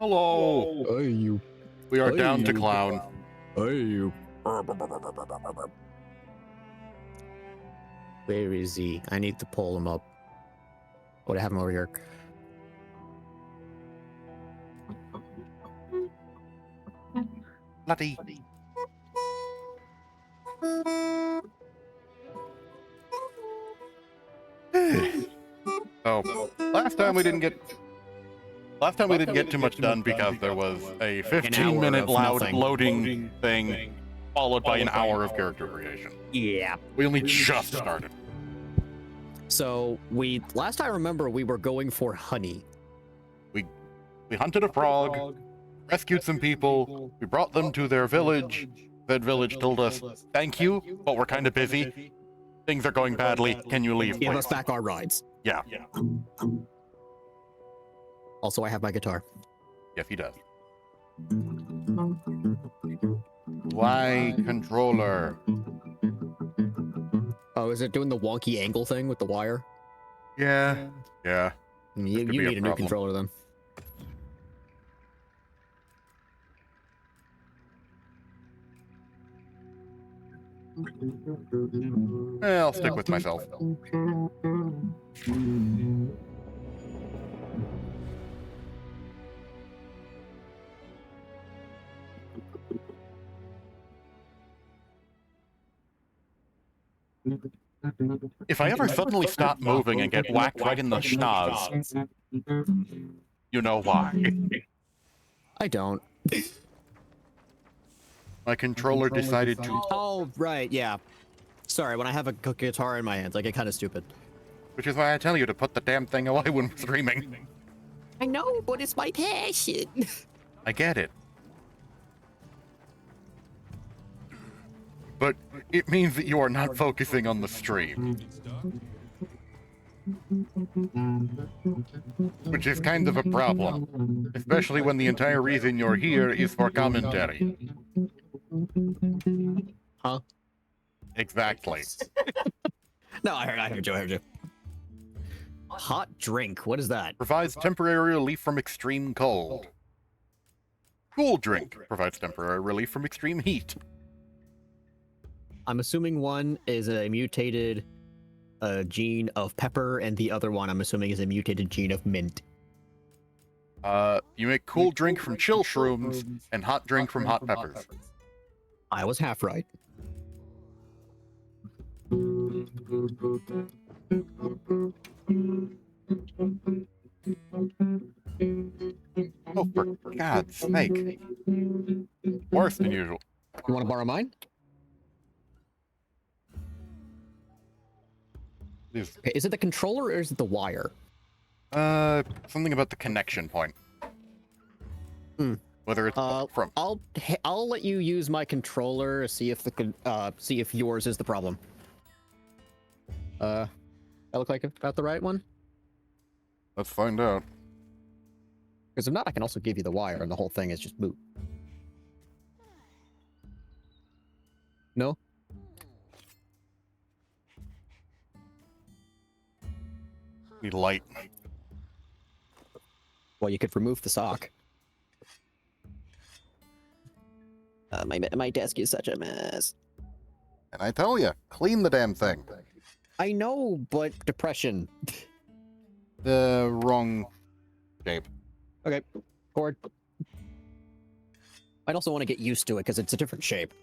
Hello. Hey, you. We are Hey, down to you. clown. Hey, you. Where is he? I need to pull him up. What, I have him over here. Bloody. So last time we didn't get too much done because there was a 15-minute of loud nothing. loading thing followed by an hour of character creation. Yeah. We only just started. So, last I remember, we were going for honey. We hunted a frog, rescued some people, we brought them to their village. That village told us, "Thank you, but we're kind of busy. Things are going badly. Can you leave, Give please?" us back our rides. Yeah. Also, I have my guitar. Yes, he does. Why controller? Oh, is it doing the wonky angle thing with the wire? Yeah. Yeah. You could be a need a new problem. controller then. I'll stick with myself. If I ever suddenly stop moving and get whacked right in the schnoz, you know why. I don't. My controller decided to... Oh, right, yeah. Sorry, when I have a guitar in my hands, I get kind of stupid. Which is why I tell you to put the damn thing away when we're streaming. I know, but it's my passion. I get it. But it means that you are not focusing on the stream. Which is kind of a problem. Especially when the entire reason you're here is for commentary. Huh? Exactly. No, I heard you. Hot drink, what is that? Provides temporary relief from extreme cold. Cool drink provides temporary relief from extreme heat. I'm assuming one is a mutated gene of pepper, and the other one I'm assuming is a mutated gene of mint. You make cool drink from chill shrooms and hot drink from hot peppers. I was half right. Oh, for God's sake. Worse than usual. You want to borrow mine? Okay, is it the controller or is it the wire? Something about the connection point. Hmm. Whether it's from... I'll let you use my controller, see if see if yours is the problem. That look like about the right one? Let's find out. Because if not, I can also give you the wire and the whole thing is just moot. No? Need light. Well, you could remove the sock. My desk is such a mess. And I tell you, clean the damn thing. I know, but depression. The wrong shape. Okay, cord. I'd also want to get used to it because it's a different shape.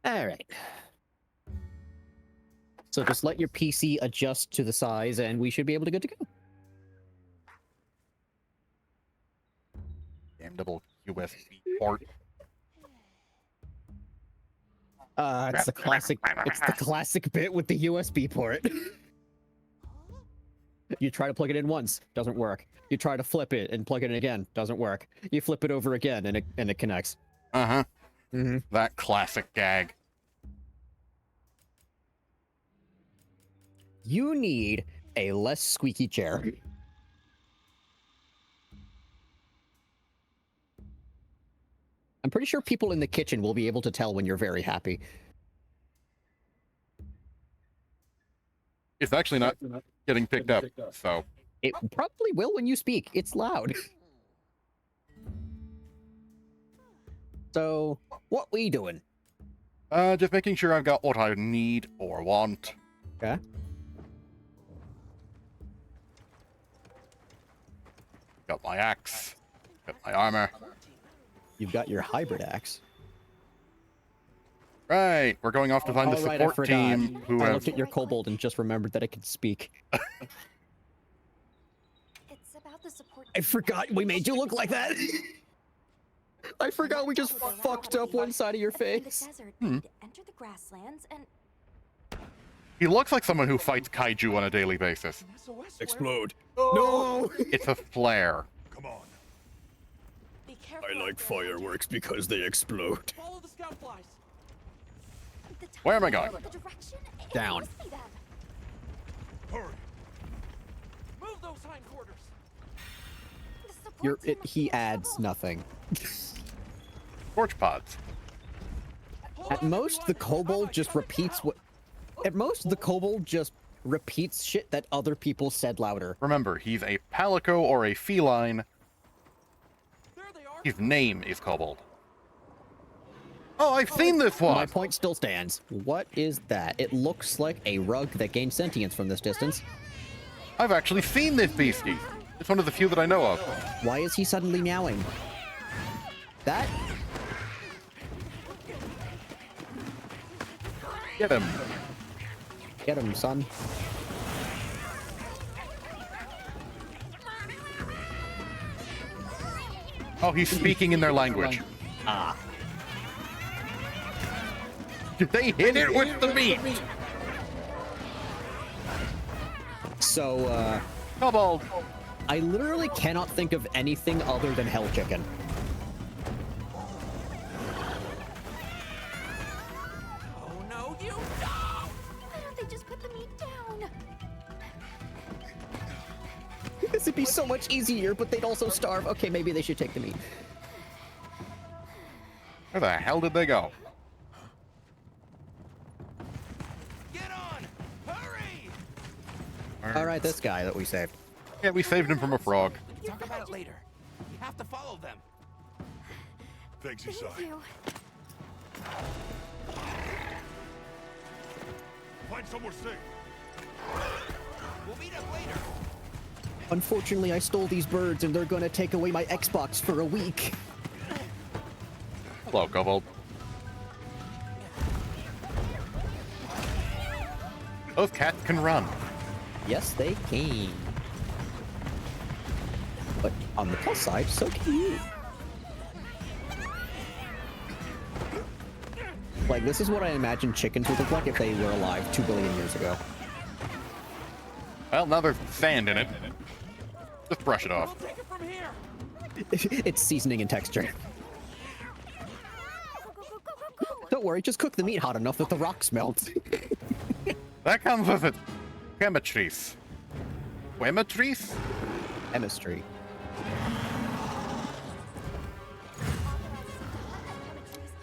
All right. So just let your PC adjust to the size and we should be able to get to go. Damn double USB port. It's the classic bit with the USB port. You try to plug it in once, doesn't work. You try to flip it and plug it in again, doesn't work. You flip it over again and it connects. Uh-huh. Mm-hmm. That classic gag. You need a less squeaky chair. I'm pretty sure people in the kitchen will be able to tell when you're very happy. It's actually not getting picked up, so... It probably will when you speak. It's loud. So, what we doing? Just making sure I've got what I need or want. Okay. Got my axe. Got my armor. You've got your hybrid axe. Right, we're going off to find the Right, support team who I have... looked at your kobold and just remembered that it could speak. It's about the support. I forgot we made you look like that. I forgot we just fucked up one side of your In the face. desert, enter the grasslands and He looks like someone who fights kaiju on a daily basis. Explode. No! It's a flare. Come on. be careful. I like fireworks because they explode. Follow the scout flies. The Where am I timing, going? The direction. It Down. must be them. Hurry. Move those hindquarters. The support team must He be in adds trouble. nothing. Torch pods. Hold At on, most, the everyone. kobold just repeats what. At most, the kobold just repeats shit that other people said louder. Remember, he's a palico or a feline. There they are. His name is Kobold. Oh, I've seen this My one! point still stands. What is that? It looks like a rug that gains sentience from this distance. I've actually seen this beastie. It's one of the few that I know of. Why is he suddenly meowing? That? Get him. Get him, son. Oh, he's speaking in their language. Ah. They hit it with the meat! So, Kobold! I literally cannot think of anything other than hell chicken. Oh no, you no! Why don't they just put the meat down? This would be so much easier, but they'd also starve. Okay, maybe they should take the meat. Where the hell did they go? Get on! Hurry! Alright, this guy that we saved. Yeah, we saved him from a frog. Talk about it later. We have to follow them. Thank you. Find somewhere safe. We'll meet up later. Unfortunately, I stole these birds and they're gonna take away my Xbox for a week. Hello, Kobold. Those cats can run. Yes, they can. But on the plus side, so can you. Like, this is what I imagine chickens would look like if they were alive 2 billion years ago. Well, now there's sand in it. Just brush it We'll off. take it from here. It's seasoning and texture. Go, go, go, go, go. Don't worry, just cook the meat hot enough that the rocks melt. That comes with it. Chemistries. Chemistries? Chemistry.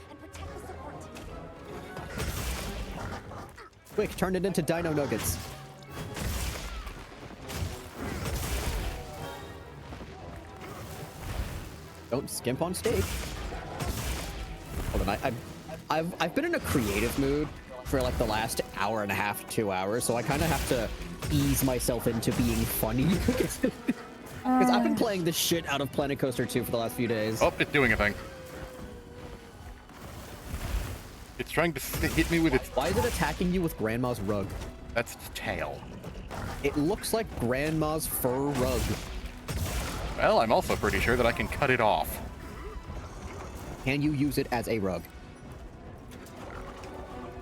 And protect the support team. Quick, turn it into dino nuggets. Don't skimp on steak. Hold on, I've been in a creative mood for like the last hour and a half, 2 hours, so I kind of have to ease myself into being funny. Because I've been playing the shit out of Planet Coaster 2 for the last few days. Oh, it's doing a thing. It's trying to hit me with its... Why is it attacking you with Grandma's rug? That's its tail. It looks like Grandma's fur rug. Well, I'm also pretty sure that I can cut it off. Can you use it as a rug?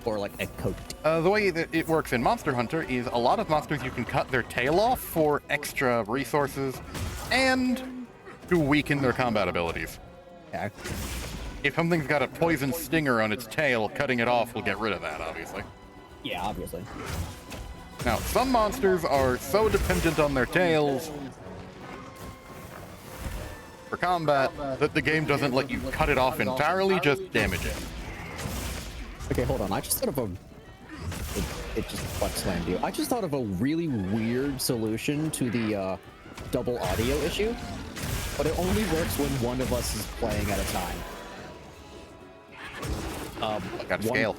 Or like a coat? The way that it works in Monster Hunter is a lot of monsters you can cut their tail off for extra resources and to weaken their combat abilities. Okay. If something's got a poison stinger on its tail, cutting it off will get rid of that, obviously. Yeah, obviously. Now, some monsters are so dependent on their tails for combat that the game doesn't let you cut it off entirely, just damage it. Okay, hold on. I just thought of a it just butt slammed you. I just thought of a really weird solution to the double audio issue, but it only works when one of us is playing at a time. Gotta scale.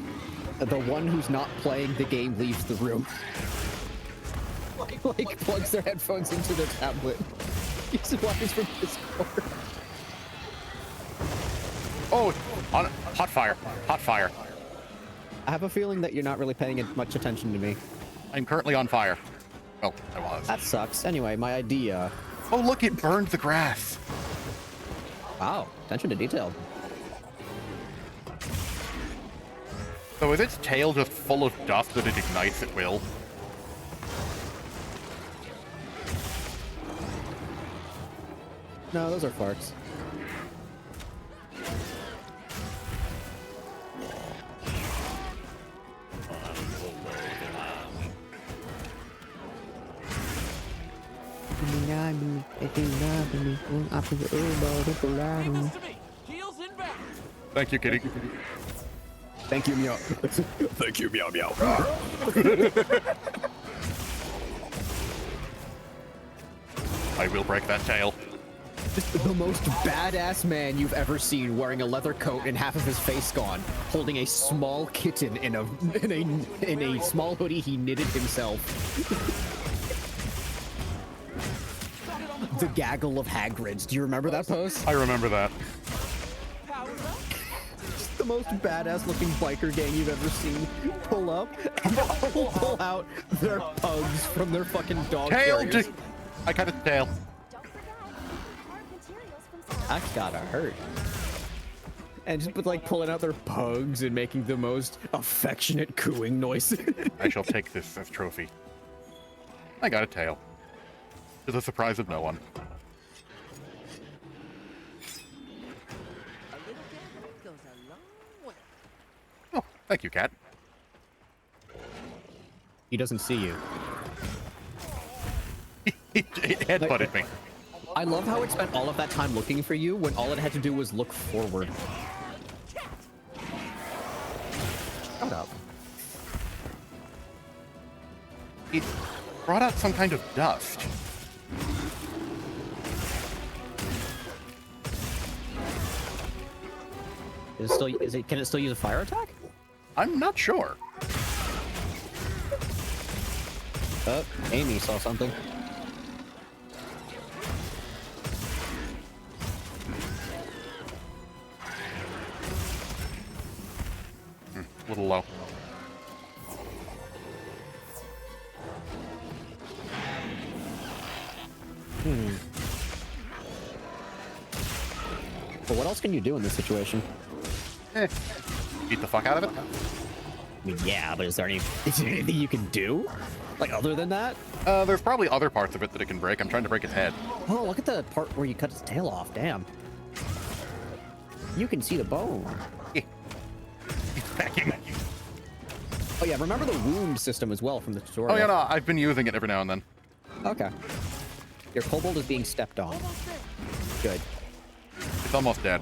The one who's not playing the game leaves the room. like plugs their headphones into their tablet. Uses wires from Discord. Oh, on hot fire. Hot fire. I have a feeling that you're not really paying much attention to me. I'm currently on fire. Well, I was. That sucks. Anyway, my idea. Oh, look, it burned the grass. Wow, attention to detail. So is its tail just full of dust that it ignites at will? No, those are farts. Thank you, kitty. Thank you, meow. Thank you, meow meow. I will break that tail. Just the most badass man you've ever seen, wearing a leather coat and half of his face gone, holding a small kitten in a small hoodie he knitted himself. The gaggle of Hagrids. Do you remember that pose? I remember that. Just the most badass looking biker gang you've ever seen. Pull up and pull out their pugs from their fucking dog Tail! carriers. I cut its tail. Don't forget, hard materials from South. That gotta hurt. And just like pulling out their pugs and making the most affectionate cooing noise. I shall take this as trophy. I got a tail. To the surprise of no one. A little gambling goes a long way. Oh, thank you, cat. He doesn't see you. It headbutted me. I love how it spent all of that time looking for you when all it had to do was look forward. Shut up. It brought out some kind of dust. Can it still use a fire attack? I'm not sure. Oh, Amy saw something. A little low. But what else can you do in this situation? Beat the fuck out of it. I mean, yeah, but is there anything you can do? Like, other than that? There's probably other parts of it that it can break. I'm trying to break its head. Oh, look at the part where you cut its tail off. Damn. You can see the bone. He's pecking. Oh, yeah, remember the wound system as well from the tutorial. Oh yeah, no, I've been using it every now and then. Okay. Your kobold is being stepped on. Good. It's almost dead.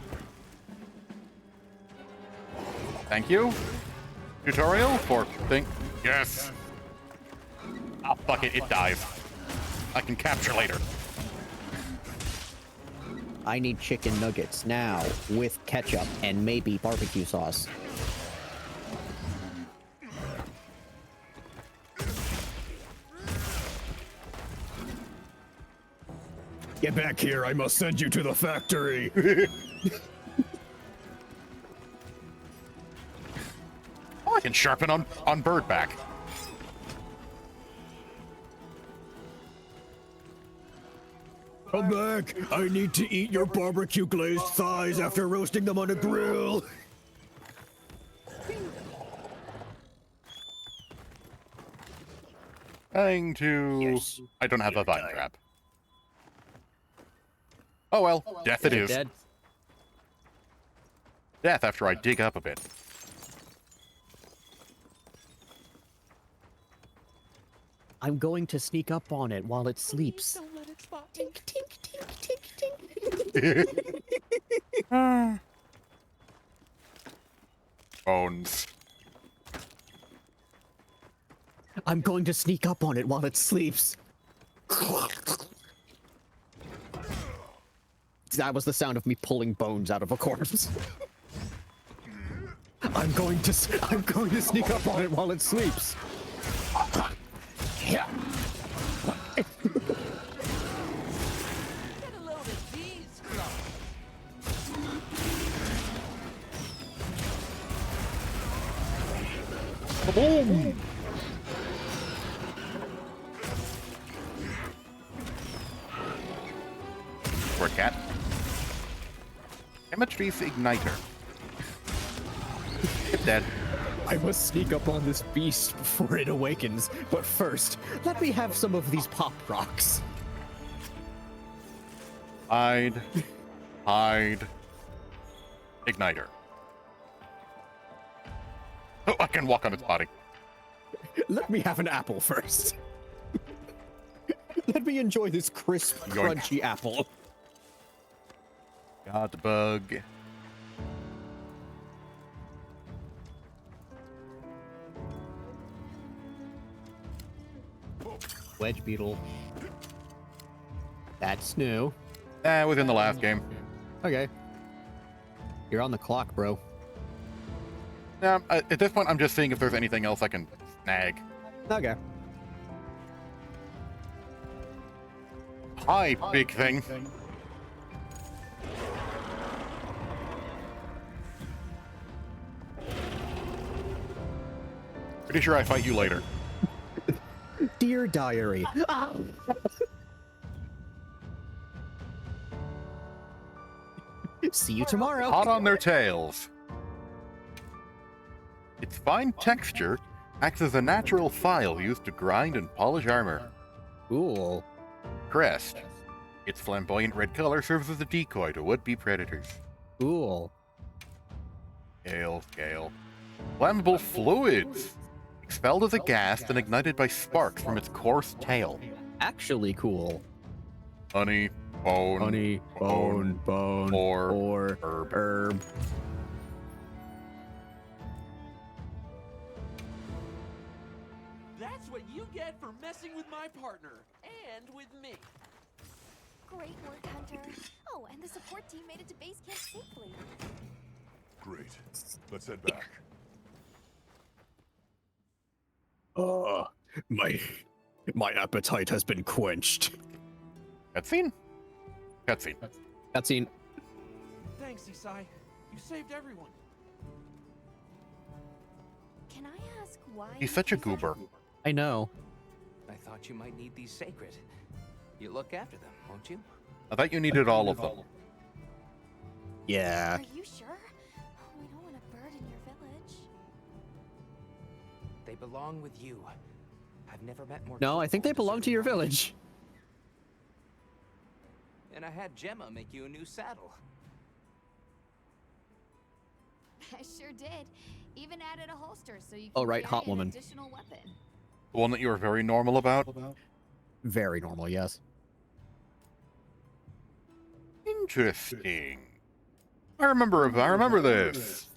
Thank you. Tutorial for thing. Yes. Ah, fuck it. It dies. I can capture later. I need chicken nuggets now with ketchup and maybe barbecue sauce. Get back here, I must send you to the factory. Oh, I can sharpen on bird back. Come back, I need to eat your barbecue glazed thighs after roasting them on a grill. Trying to... I don't have a vine trap. Oh well, death it is. Dead. Death after I dig up a bit. I'm going to sneak up on it while it sleeps. Don't let it spot me. Tink, tink, tink, tink. Bones. I'm going to sneak up on it while it sleeps. That was the sound of me pulling bones out of a corpse. I'm going to sneak up on it while it sleeps. Yeah. Get a load of these gloves. Boom! Poor cat. Chemistry's igniter. It's dead. I must sneak up on this beast before it awakens, but first, let me have some of these pop rocks. Hide. Hide. Igniter. Oh, I can walk on its body. Let me have an apple first. Let me enjoy this crisp, Yoink. crunchy apple. Got the bug. Wedge beetle. That's new. Within the last game. Okay. You're on the clock, bro. At this point, I'm just seeing if there's anything else I can snag. Okay. Hi, big thing. Pretty sure I fight you later. Dear diary. See you tomorrow. Hot on their tails. Its fine texture acts as a natural file used to grind and polish armor. Cool. Crest. Its flamboyant red color serves as a decoy to would-be predators. Cool. Gale. Flammable fluids. Expelled as a gas and ignited by sparks from its coarse tail. Actually cool. Honey, bone, bone, or herb. That's what you get for messing with my partner. And with me. Great work, Hunter. Oh, and the support team made it to base camp safely. Great. Let's head back. My appetite has been quenched. Cutscene? Cutscene. Cutscene. Thanks, Isai. You saved everyone. Can I ask why? He's such a goober. I know. I thought you might need these sacred. You look after them, won't you? I thought you needed all of them. Yeah. Are you sure? We don't want a bird in your village. They belong with you. I've never met more. No, I think they people belong to your deserving village. And I had Gemma make you a new saddle. I sure did. Even added a holster so you can Oh, right, carry hot an woman. additional weapon. The one that you were very normal about? Very normal, yes. Interesting. I remember this.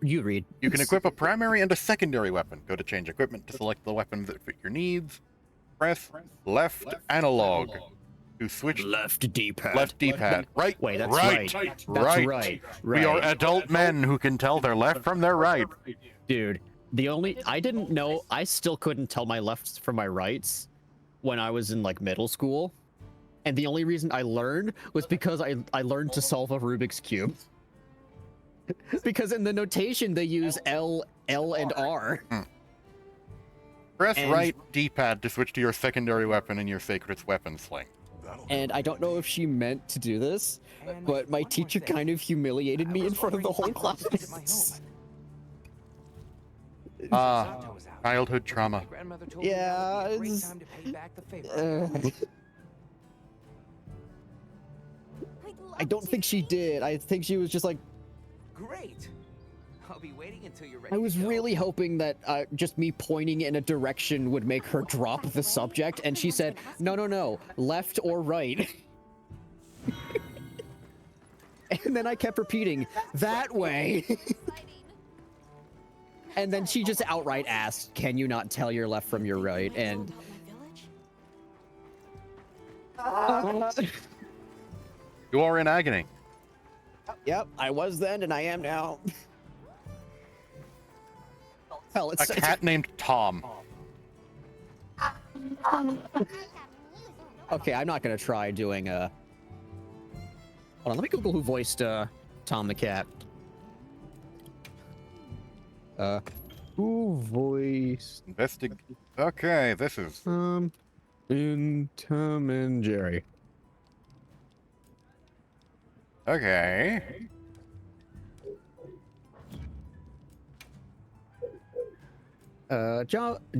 You read. You can equip a primary and a secondary weapon. Go to change equipment to select the weapons that fit your needs. Press left analog to switch Left D-pad. left D-pad. Right. Wait, that's right. right. That's Right. right. We are Right. adult men who can tell their left from their right. Dude, I didn't know, I still couldn't tell my lefts from my rights when I was in like middle school. And the only reason I learned was because I learned to solve a Rubik's Cube. Because in the notation they use L, and R. Press And- right D-pad to switch to your secondary weapon in your sacred weapon sling. And I don't know if she meant to do this, but my teacher kind of humiliated me in front of the whole class. Childhood trauma. My grandmother told me Yeah, now would be a great it's- time to pay back the favor. I'd love I don't to. think she did. I think she was just like, Great. I'll be waiting until you're ready. I was to go. really hoping that just me pointing in a direction would make her drop the subject, and she said, no, left or right. And then I kept repeating, that way. Exciting. And then she just outright asked, "Can you not tell your left from your right?" And You are in agony. yep, I was then, and I am now. Hell, A cat named Tom. Okay, I'm not gonna try doing a. Hold on, let me Google who voiced Tom the cat. Who voiced Okay, this is... in Tom and Jerry? Okay.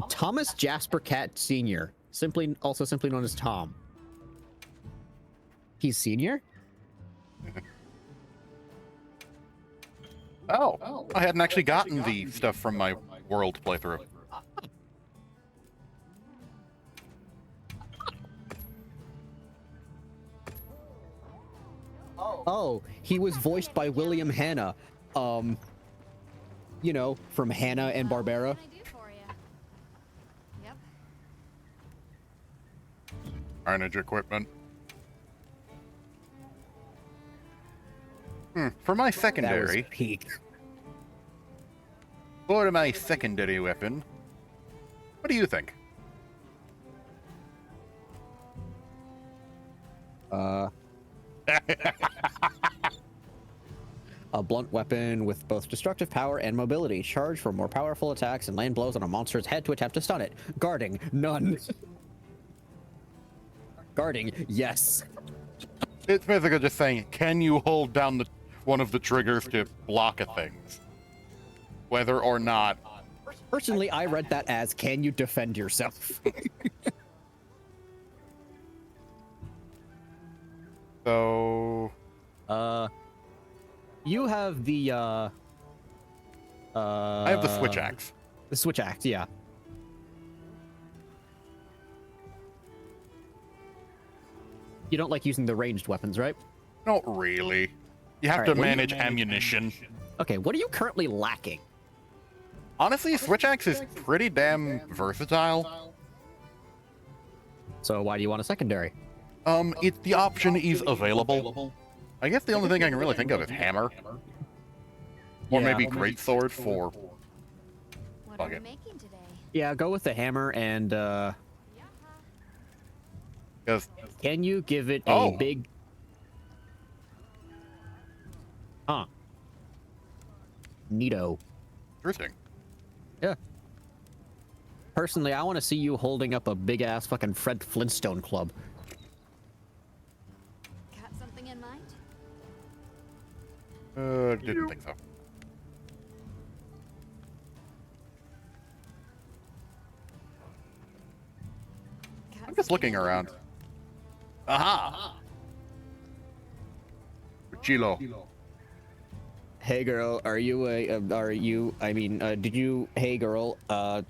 Thomas Jasper Cat Sr., also simply known as Tom. He's senior? Oh, I hadn't actually gotten the stuff from my world playthrough. Oh, he was voiced by William Hanna. You know, from Hanna and Barbera. What can I do for you? Yep. Carnage equipment. For my That was secondary, peak. for my secondary weapon, what do you think? A blunt weapon with both destructive power and mobility. Charge for more powerful attacks and land blows on a monster's head to attempt to stun it. Guarding, none. Guarding, yes. It's basically just saying, can you hold down one of the triggers to block at things? Whether or not... Personally, I read that as, can you defend yourself? So... You have the, I have the switch axe. The switch axe, yeah. You don't like using the ranged weapons, right? Not really. You have All to right, what do you manage ammunition. Okay, what are you currently lacking? Honestly, switch axe is pretty damn versatile. So why do you want a secondary? The option is available. I guess the only thing I can really think of is hammer. Or Yeah. maybe greatsword for... What Fuck are we it. making today? Yeah, go with the hammer and, Because can you give it a Oh. big... Huh. Neato. interesting. Yeah. Personally, I want to see you holding up a big-ass fucking Fred Flintstone club. Got something in mind? Didn't think so. Got I'm just looking something in around. Aha! Chilo. Hey girl, are you did you, hey girl,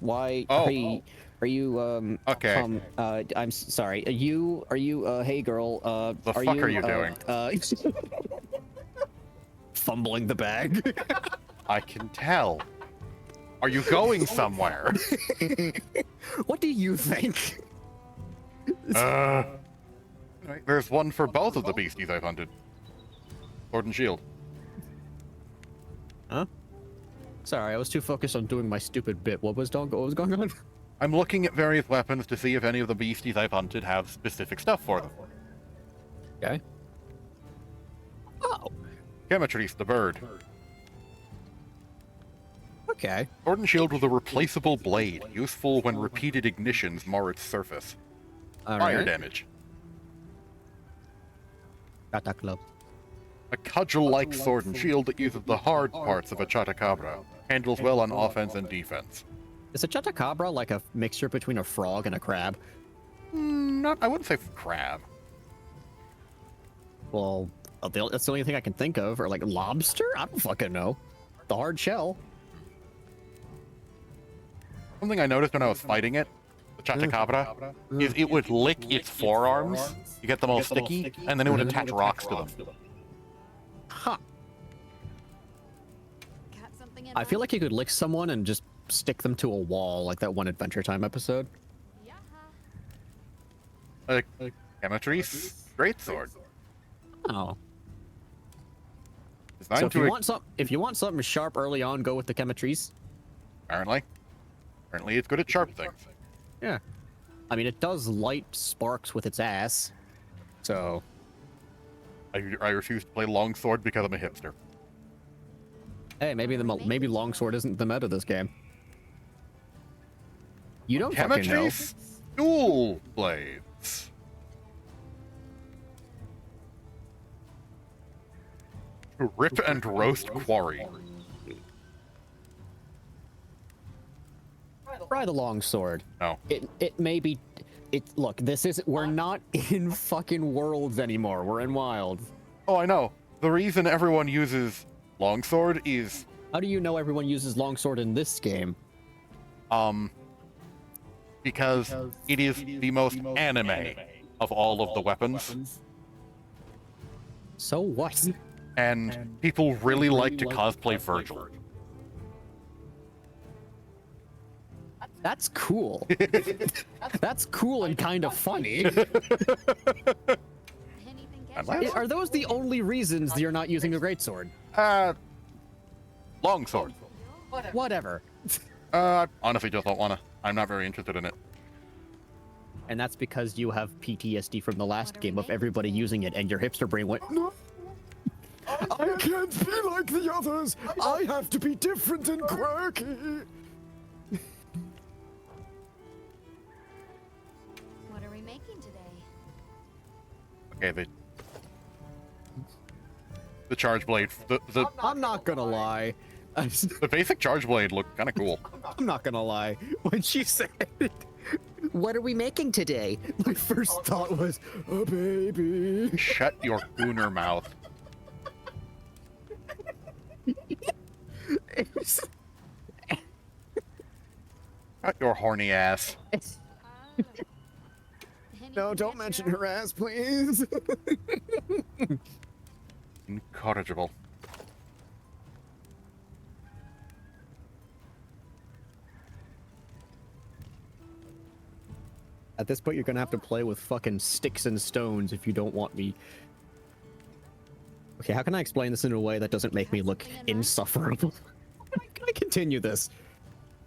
why, Oh. are you, Okay. sorry, hey girl, The fuck are you doing? Fumbling the bag. I can tell. Are you going somewhere? What do you think? Right, there's one for both of the beasties I've hunted. Sword and shield. Huh? Sorry, I was too focused on doing my stupid bit. What was going on? I'm looking at various weapons to see if any of the beasties I've hunted have specific stuff for them. Okay. Oh, Chemitrice, the bird. okay. Sword and shield with a replaceable blade, useful when repeated ignitions mar its surface. All Fire right. damage. Got that club. A cudgel-like sword and shield that uses the hard parts of a chatacabra. Handles well on offense and defense. Is a chotacabra like a mixture between a frog and a crab? Not, I wouldn't say crab. Well, that's the only thing I can think of. Or like lobster? I don't fucking know. The hard shell. Something I noticed when I was fighting it, the chatacabra, is it would lick its forearms to get them all sticky, and then it would attach rocks to them. Huh. Got something something in I feel mind? like you could lick someone and just stick them to a wall, like that one Adventure Time episode. Yeah. Chemistry's greatsword. Oh. Designed So if to you want something sharp early on, go with the Chemetries. apparently it's good at sharp things. Yeah. I mean, it does light sparks with its ass. So, I refuse to play longsword because I'm a hipster. hey, maybe longsword isn't the meta this game. You don't fucking know. Chemistry's dual blades. To rip and roast quarry. Try the longsword. No. It may be. Look, we're not in fucking Worlds anymore. We're in Wilds. Oh, I know. The reason everyone uses longsword is How do you know everyone uses longsword in this game? because it is the most anime of all of the weapons, So what? and people really like to cosplay Virgil. That's cool. That's cool and kind of funny. Anything And catch your last- Are those the only reasons you're not using a greatsword? Longsword. Whatever. I honestly just don't wanna. I'm not very interested in it. And that's because you have PTSD from the last game of everybody using it, and your hipster brain went, no. I can't be like the others. I have to be different and quirky. What are we making today? Okay, the charge blade. The I'm not gonna lie. the basic charge blade looked kind of cool. I'm not gonna lie. When she said, "What are we making today?" My first thought was, A baby. Shut your gooner mouth. it was, Shut your horny ass. no, don't mention her ass, please. Incorrigible. At this point, you're gonna have to play with fucking sticks and stones if you don't want me. Okay, how can I explain this in a way that doesn't make me look insufferable? Can I continue this?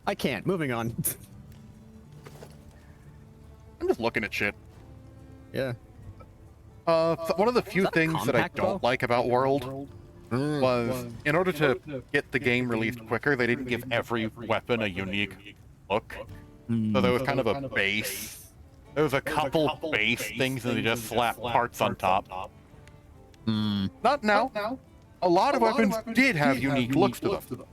I can't. Moving on. I'm just looking at shit. Yeah. One of the few that a things that I compact don't bow? like about World was, in order to get the game released quicker, they didn't give every weapon a unique look. So there was kind of a base. There was a couple base things, and they just slapped parts on top. Not now. A lot of weapons did have unique looks to them.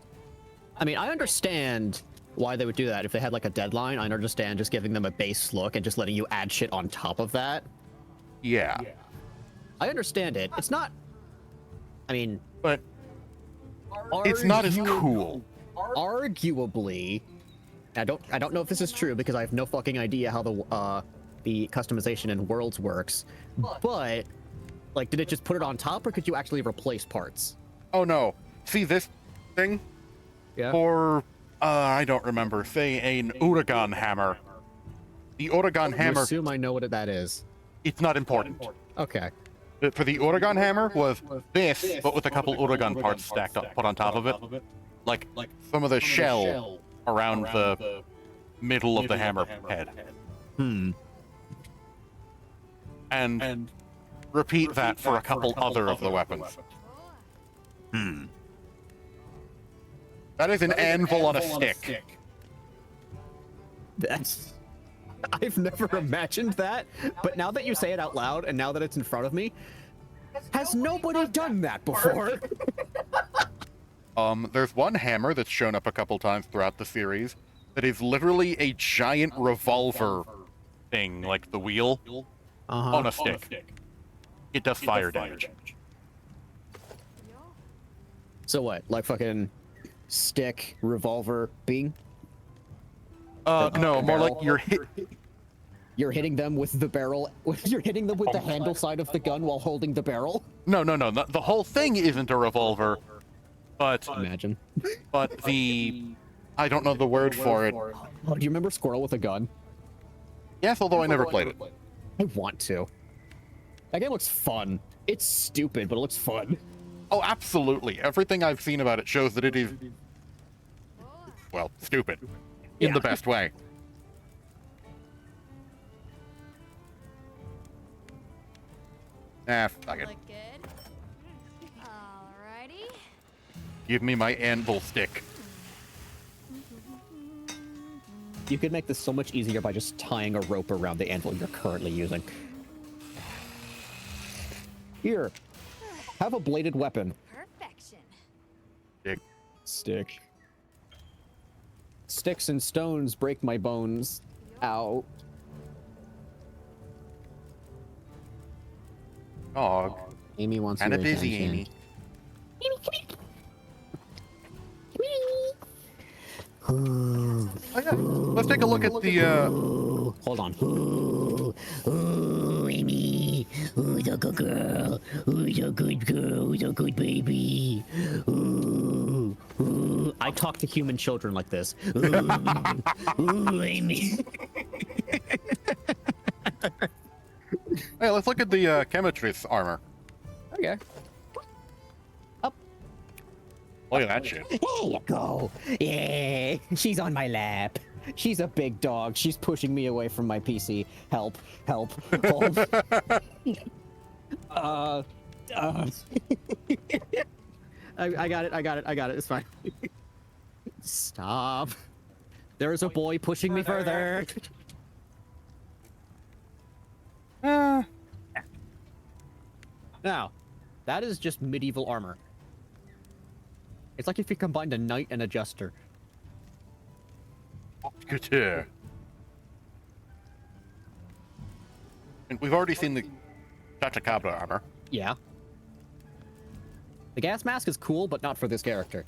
I mean, I understand why they would do that if they had like a deadline. I understand just giving them a base look and just letting you add shit on top of that. Yeah. I understand it. It's not. I mean, But it's not as cool. Arguably, I don't know if this is true because I have no fucking idea how the customization in Worlds works. But like, did it just put it on top, or could you actually replace parts? Oh no. See this thing? Yeah. For, I don't remember, say an Uragan hammer. The Uragan I hammer, assume I know what that is. it's not important. Okay. For the Uragan hammer was this, but with a couple Uragan parts stacked up, put on top of it. Like some of the shell around the middle of the hammer head. And repeat that for a couple other of the weapons. That is an anvil on a stick. That's. I've never imagined that, but now that you say it out loud and now that it's in front of me, has nobody done that before? There's one hammer that's shown up a couple times throughout the series that is literally a giant revolver thing, like the wheel, on a stick. It does fire damage. So what? Like fucking stick, revolver, bing? No, more like You're hitting them with the barrel. You're hitting them with the handle side of the gun while holding the barrel. No. The whole thing isn't a revolver. But Imagine. but the I don't know the word for it. Oh, do you remember Squirrel with a gun? Yes, although I never played it. I want to. That game looks fun. It's stupid, but it looks fun. Oh, absolutely. Everything I've seen about it shows that it is, well, stupid. In the best way. Ah, fuck it. Look good. Alrighty. Give me my anvil stick. You could make this so much easier by just tying a rope around the anvil you're currently using. Here, have a bladed weapon. Perfection. Stick. Stick. Sticks and stones break my bones. Ow. Dog. Amy wants Kinda your busy, attention. Amy. Oh, yeah. Let's take a look at the, Hold on. Ooh, Amy. Who's a good girl? Who's a good girl? Who's a good baby? Ooh, ooh. I talk to human children like this. Ooh, Amy. Hey, let's look at the, Chemitress armor. Okay. Look at that shit. There you go. Yeah, she's on my lap. She's a big dog. She's pushing me away from my PC. Help, help, help. I got it, I got it, I got it. It's fine. Stop. There is a boy pushing me further. Now, that is just medieval armor. It's like if you combined a knight and a jester. Couture. And we've already seen the Chachacabra armor. Yeah. The gas mask is cool, but not for this character.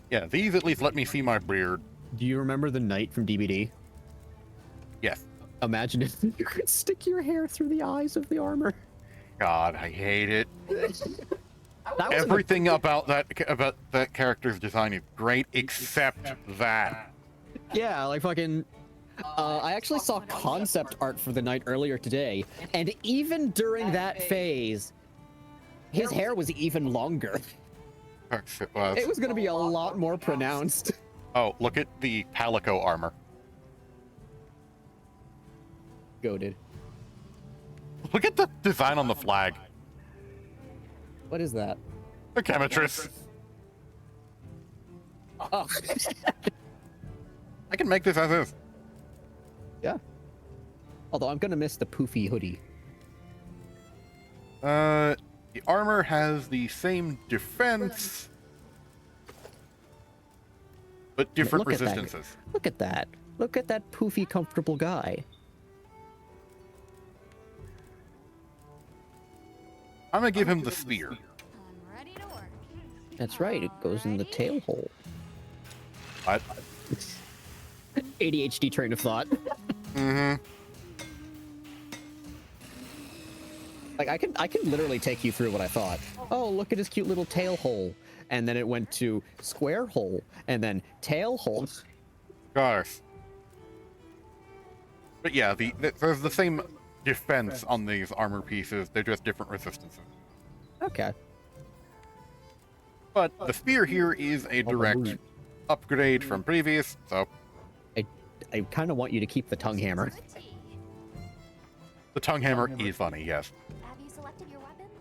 Yeah, these at least let me see my beard. Do you remember the knight from DBD? Yes. Imagine if you could stick your hair through the eyes of the armor. God, I hate it. That was Everything about that character's design is great, except that. Yeah, like fucking... I actually saw concept art for the knight earlier today, and even during that phase, his hair was even longer. It was gonna be a lot more pronounced. Oh, look at the Palico armor. Goated. Look at the design on the flag. What is that? The Chemitress. Oh. I can make this as is. Yeah. Although I'm gonna miss the poofy hoodie. The armor has the same defense, but different Look at that. resistances. Look at that. Look at that poofy, comfortable guy. I'm gonna give him the spear. I'm ready to work. That's right, it goes in the tail hole. What? ADHD train of thought. Mm-hmm. Like I can literally take you through what I thought. Oh, look at his cute little tail hole. And then it went to square hole and then tail hole. Gosh. But yeah, there's the same defense on these armor pieces. They're just different resistances. Okay. But the spear here is a direct upgrade from previous, so I kind of want you to keep the tongue hammer. Good tea. the tongue hammer is funny, yes. Have you selected your weapons?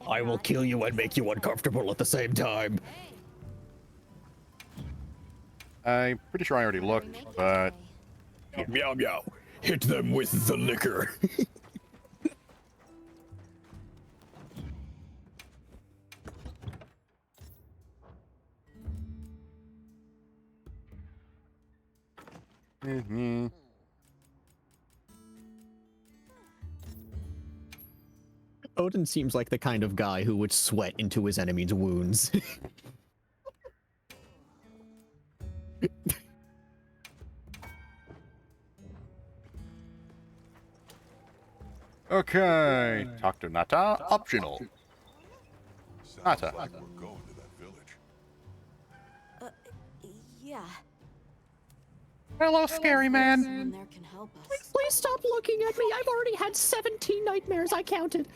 If I will not, kill you and make you uncomfortable at the same time. Hey, I'm pretty sure I already looked, remake it but today. Meow meow. Hit them with the liquor. mhm. Odin seems like the kind of guy who would sweat into his enemy's wounds. Okay, talk to Nata, optional. Sounds Nata. like we're going to Yeah, Hello, scary man. someone there can help us. Please stop looking at me. I've already had 17 nightmares. I counted.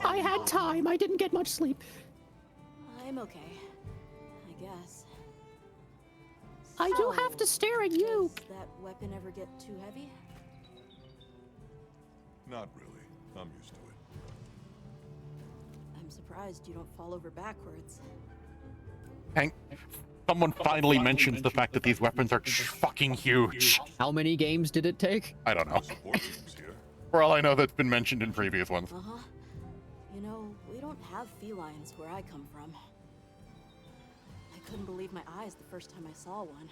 I had time. I didn't get much sleep. I'm okay, I guess. I do have to stare at you. Does that weapon ever get too heavy? Not really. I'm used to it. I'm surprised you don't fall over backwards. Hank, someone finally mentions the fact that these weapons are fucking huge. How many games did it take? I don't know. Support team's here. For all I know, that's been mentioned in previous ones. Uh-huh. You know, we don't have felines where I come from. I couldn't believe my eyes the first time I saw one.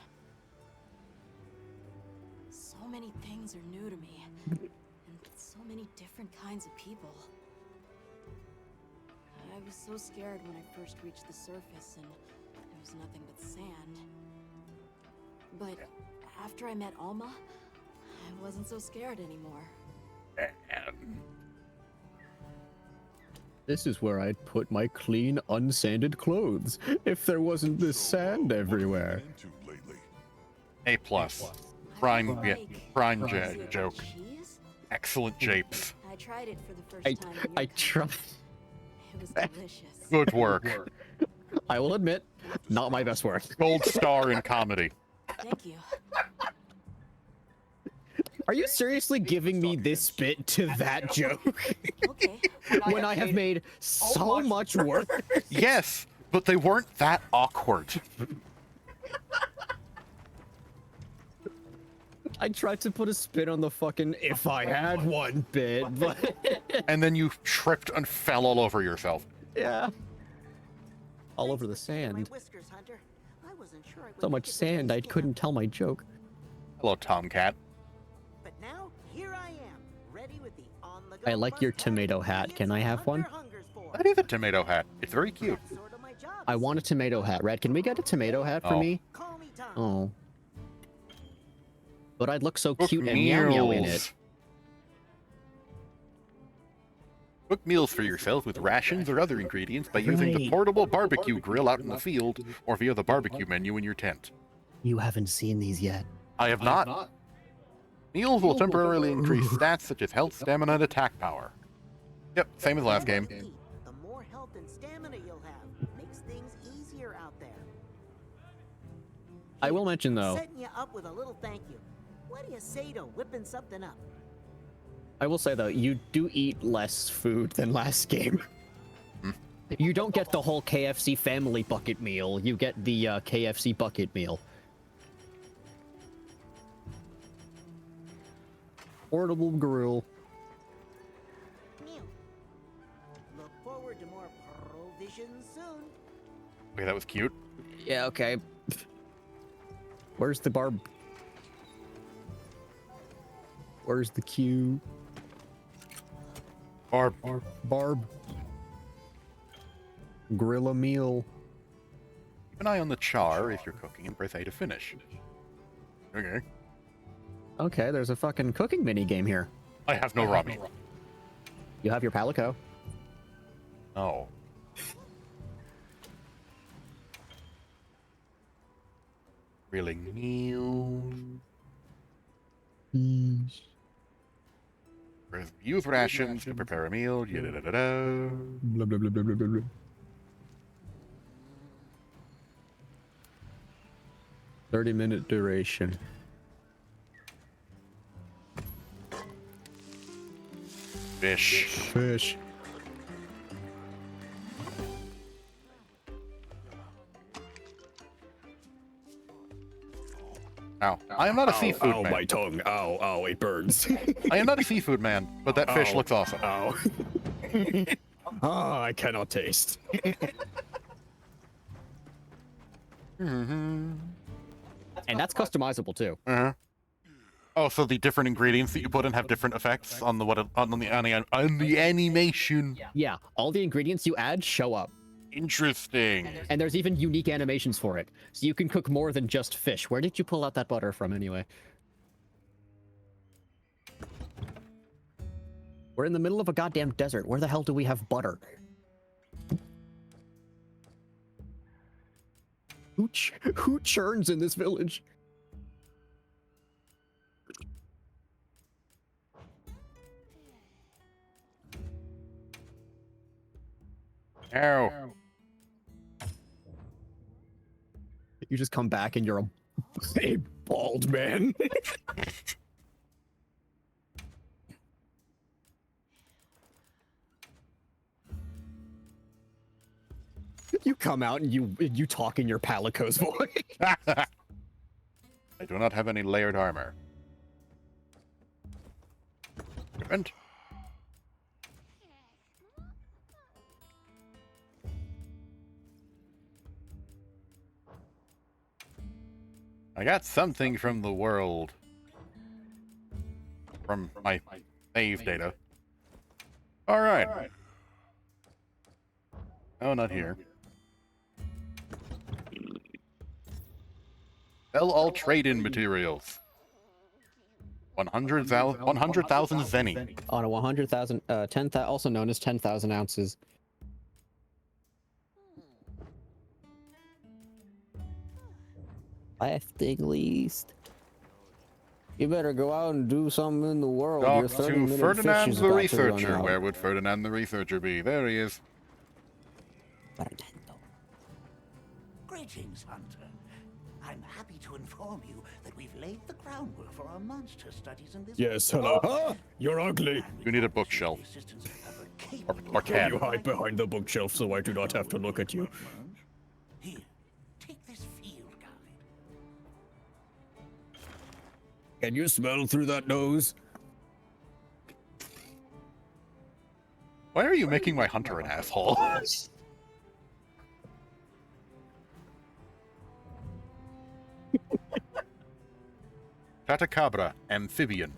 So many things are new to me. And so many different kinds of people. I was so scared when I first reached the surface and there was nothing but sand. But after I met Alma, I wasn't so scared anymore. This is where I'd put my clean, unsanded clothes if there wasn't this sand everywhere. Into lately. A plus. I Prime, like yeah, prime is it joke. cheese? Excellent japes. I tried it for the first time. in your I country. tried. It was delicious. Good work. I will admit, not my best work. Gold star in comedy. Thank you. Are you seriously giving me this bit to that joke? Okay. when I have made so much work? Yes, but they weren't that awkward. I tried to put a spin on the fucking if I had one bit, but And then you tripped and fell all over yourself. yeah. All over the sand. So much sand I couldn't tell my joke. Hello, Tomcat. But now here I am, ready with the on-the-go I like your must-have tomato hat. Can I have one? hungers for. That is a tomato hat. It's very cute. That's sort of my job. I want a tomato hat. Red, can we get a tomato hat for Oh. me? Call me Tom. Oh. But I'd look so Cook cute and meow meow in meals. it. Cook meals for yourself with rations or other ingredients by using the portable barbecue grill out in the field or via the barbecue menu in your tent. You haven't seen these yet. I have not. Meals will temporarily increase stats such as health, stamina, and attack power. Yep, same as last game. Eat. The more health and stamina you'll have makes things easier out there. I will mention though, Setting you up with a little thank you. What do you say to whipping something up? I will say though, you do eat less food than last game. You don't get the whole KFC family bucket meal. You get the KFC bucket meal. Portable grill. Meow. Look forward to more provisions soon. Okay, that was cute. Yeah, okay. Where's the barb? Where's the queue? Barb. Grill a meal. Keep an eye on the char if you're cooking and press A to finish. Okay. Okay, there's a fucking cooking mini game here. I have no raw meat. You have your palico. No. Grilling meals. Use rations to prepare a meal. Yada-da-da-da. Blah blah blah blah blah blah. blah. 30-minute duration. Fish. Fish. Ow. I am not a seafood man. my tongue. Ow, ow, it burns. I am not a seafood man, but that fish Ow. looks awesome. Ow. Ah, I cannot taste. And that's customizable too. Uh-huh. Oh, so the different ingredients that you put in have different effects on the on the animation. Yeah, all the ingredients you add show up. Interesting. And there's even unique animations for it. So you can cook more than just fish. Where did you pull out that butter from anyway? We're in the middle of a goddamn desert. Where the hell do we have butter? Who churns in this village? Ow. You just come back and you're a bald man. You come out and you talk in your Palico's voice. I do not have any layered armor. Equipment. I got something from the world. From my save data. Alright. Oh, not here. Sell all trade-in materials. 100,000 zenny. On a 100,000, 10,000, also known as 10,000 ounces. Lifting least. You better go out and do something in the world. Your Talk to 30-minute Ferdinand fish is the about to run Researcher. out. Where would Ferdinand the Researcher be? There he is. Greetings, Hunter. I'm happy to inform you that we've laid the groundwork for our monster studies in this. Yes, hello. Ah, you're ugly. You need a bookshelf. Or Can can. you hide behind the bookshelf so I do not have to look at you? Here, take this field guide. Can you smell through that nose? Why are you making my hunter an asshole? Catacabra, amphibian.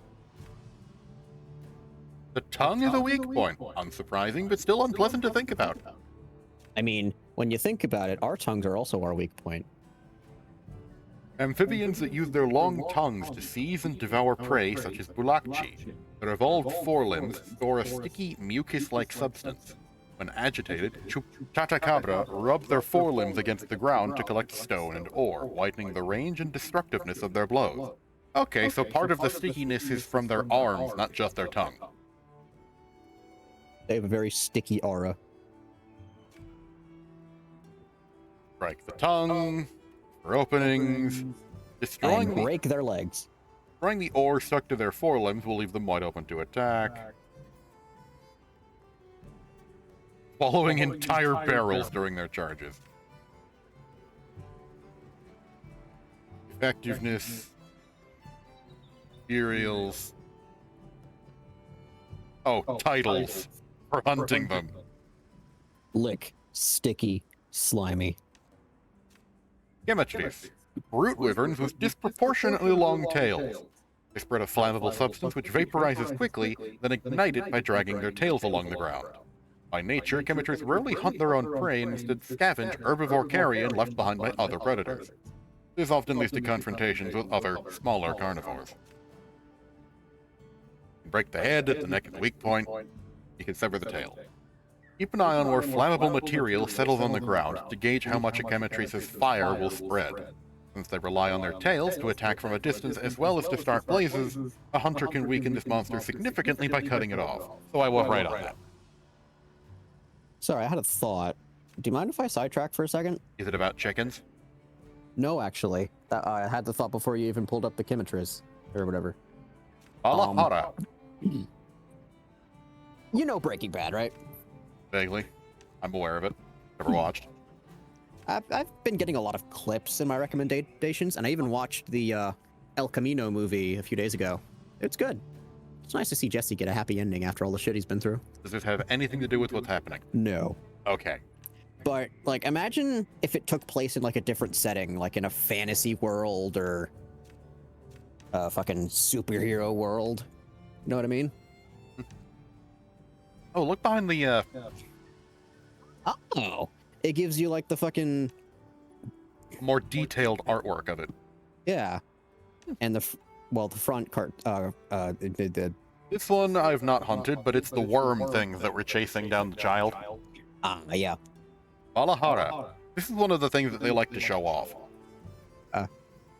The tongue is a weak point. Unsurprising, but still unpleasant to think about. I mean, when you think about it, our tongues are also our weak point. Amphibians that use their long tongues to seize and devour prey, such as bulakchi. Their evolved forelimbs store a sticky, mucus-like substance. When agitated, Catacabra rub their forelimbs against the ground to collect stone and ore, widening the range and destructiveness of their blows. Okay, so part of the stickiness is from their arms, not just their tongue. They have a very sticky aura. Strike the tongue, for openings, destroying And break their legs. destroying the ore stuck to their forelimbs will leave them wide open to attack. Swallowing entire barrels during their charges. Effectiveness. Materials. Oh, titles for hunting them. Lick, sticky, slimy. Geometries. Brute wyverns with disproportionately long tails. They spread a flammable substance which vaporizes quickly, then ignite it by dragging their tails along the ground. By nature, Geometries rarely hunt their own prey and instead scavenge herbivore carrion left behind by other predators. This often leads to confrontations with other, smaller carnivores. Break the head, the neck, and the weak point. You can sever the tail. Keep an eye on where flammable material settles on the ground to gauge how much a Geometries' fire will spread. Since they rely on their tails to attack from a distance as well as to start blazes, a hunter can weaken this monster significantly by cutting it off, so I will write on that. Sorry, I had a thought. Do you mind if I sidetrack for a second? Is it about chickens? No, actually. I had the thought before you even pulled up the Chemetris, or whatever. Alahara. You know Breaking Bad, right? Vaguely. I'm aware of it. Never watched. I've been getting a lot of clips in my recommendations, and I even watched the El Camino movie a few days ago. It's good. It's nice to see Jesse get a happy ending after all the shit he's been through. Does this have anything to do with what's happening? No. Okay. But, like, imagine if it took place in, like, a different setting, like in a fantasy world or a fucking superhero world. You know what I mean? Oh, look behind the, Oh. It gives you, like, the fucking... more detailed artwork of it. Yeah. And the front cart, This one I've not hunted, but it's the worm things that were chasing down the child. yeah. Alahara. This is one of the things that they like to show off.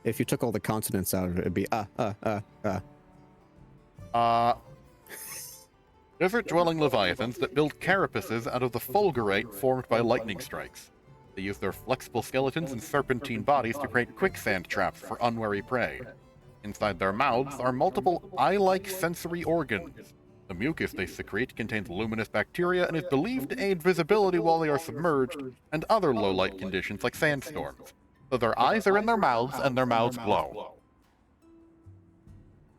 If you took all the consonants out of it, it'd be Desert-dwelling leviathans that build carapaces out of the fulgurite formed by lightning strikes. They use their flexible skeletons and serpentine bodies to create quicksand traps for unwary prey. Inside their mouths are multiple eye-like sensory organs. The mucus they secrete contains luminous bacteria and is believed to aid visibility while they are submerged and other low-light conditions like sandstorms. So their eyes are in their mouths and their mouths glow.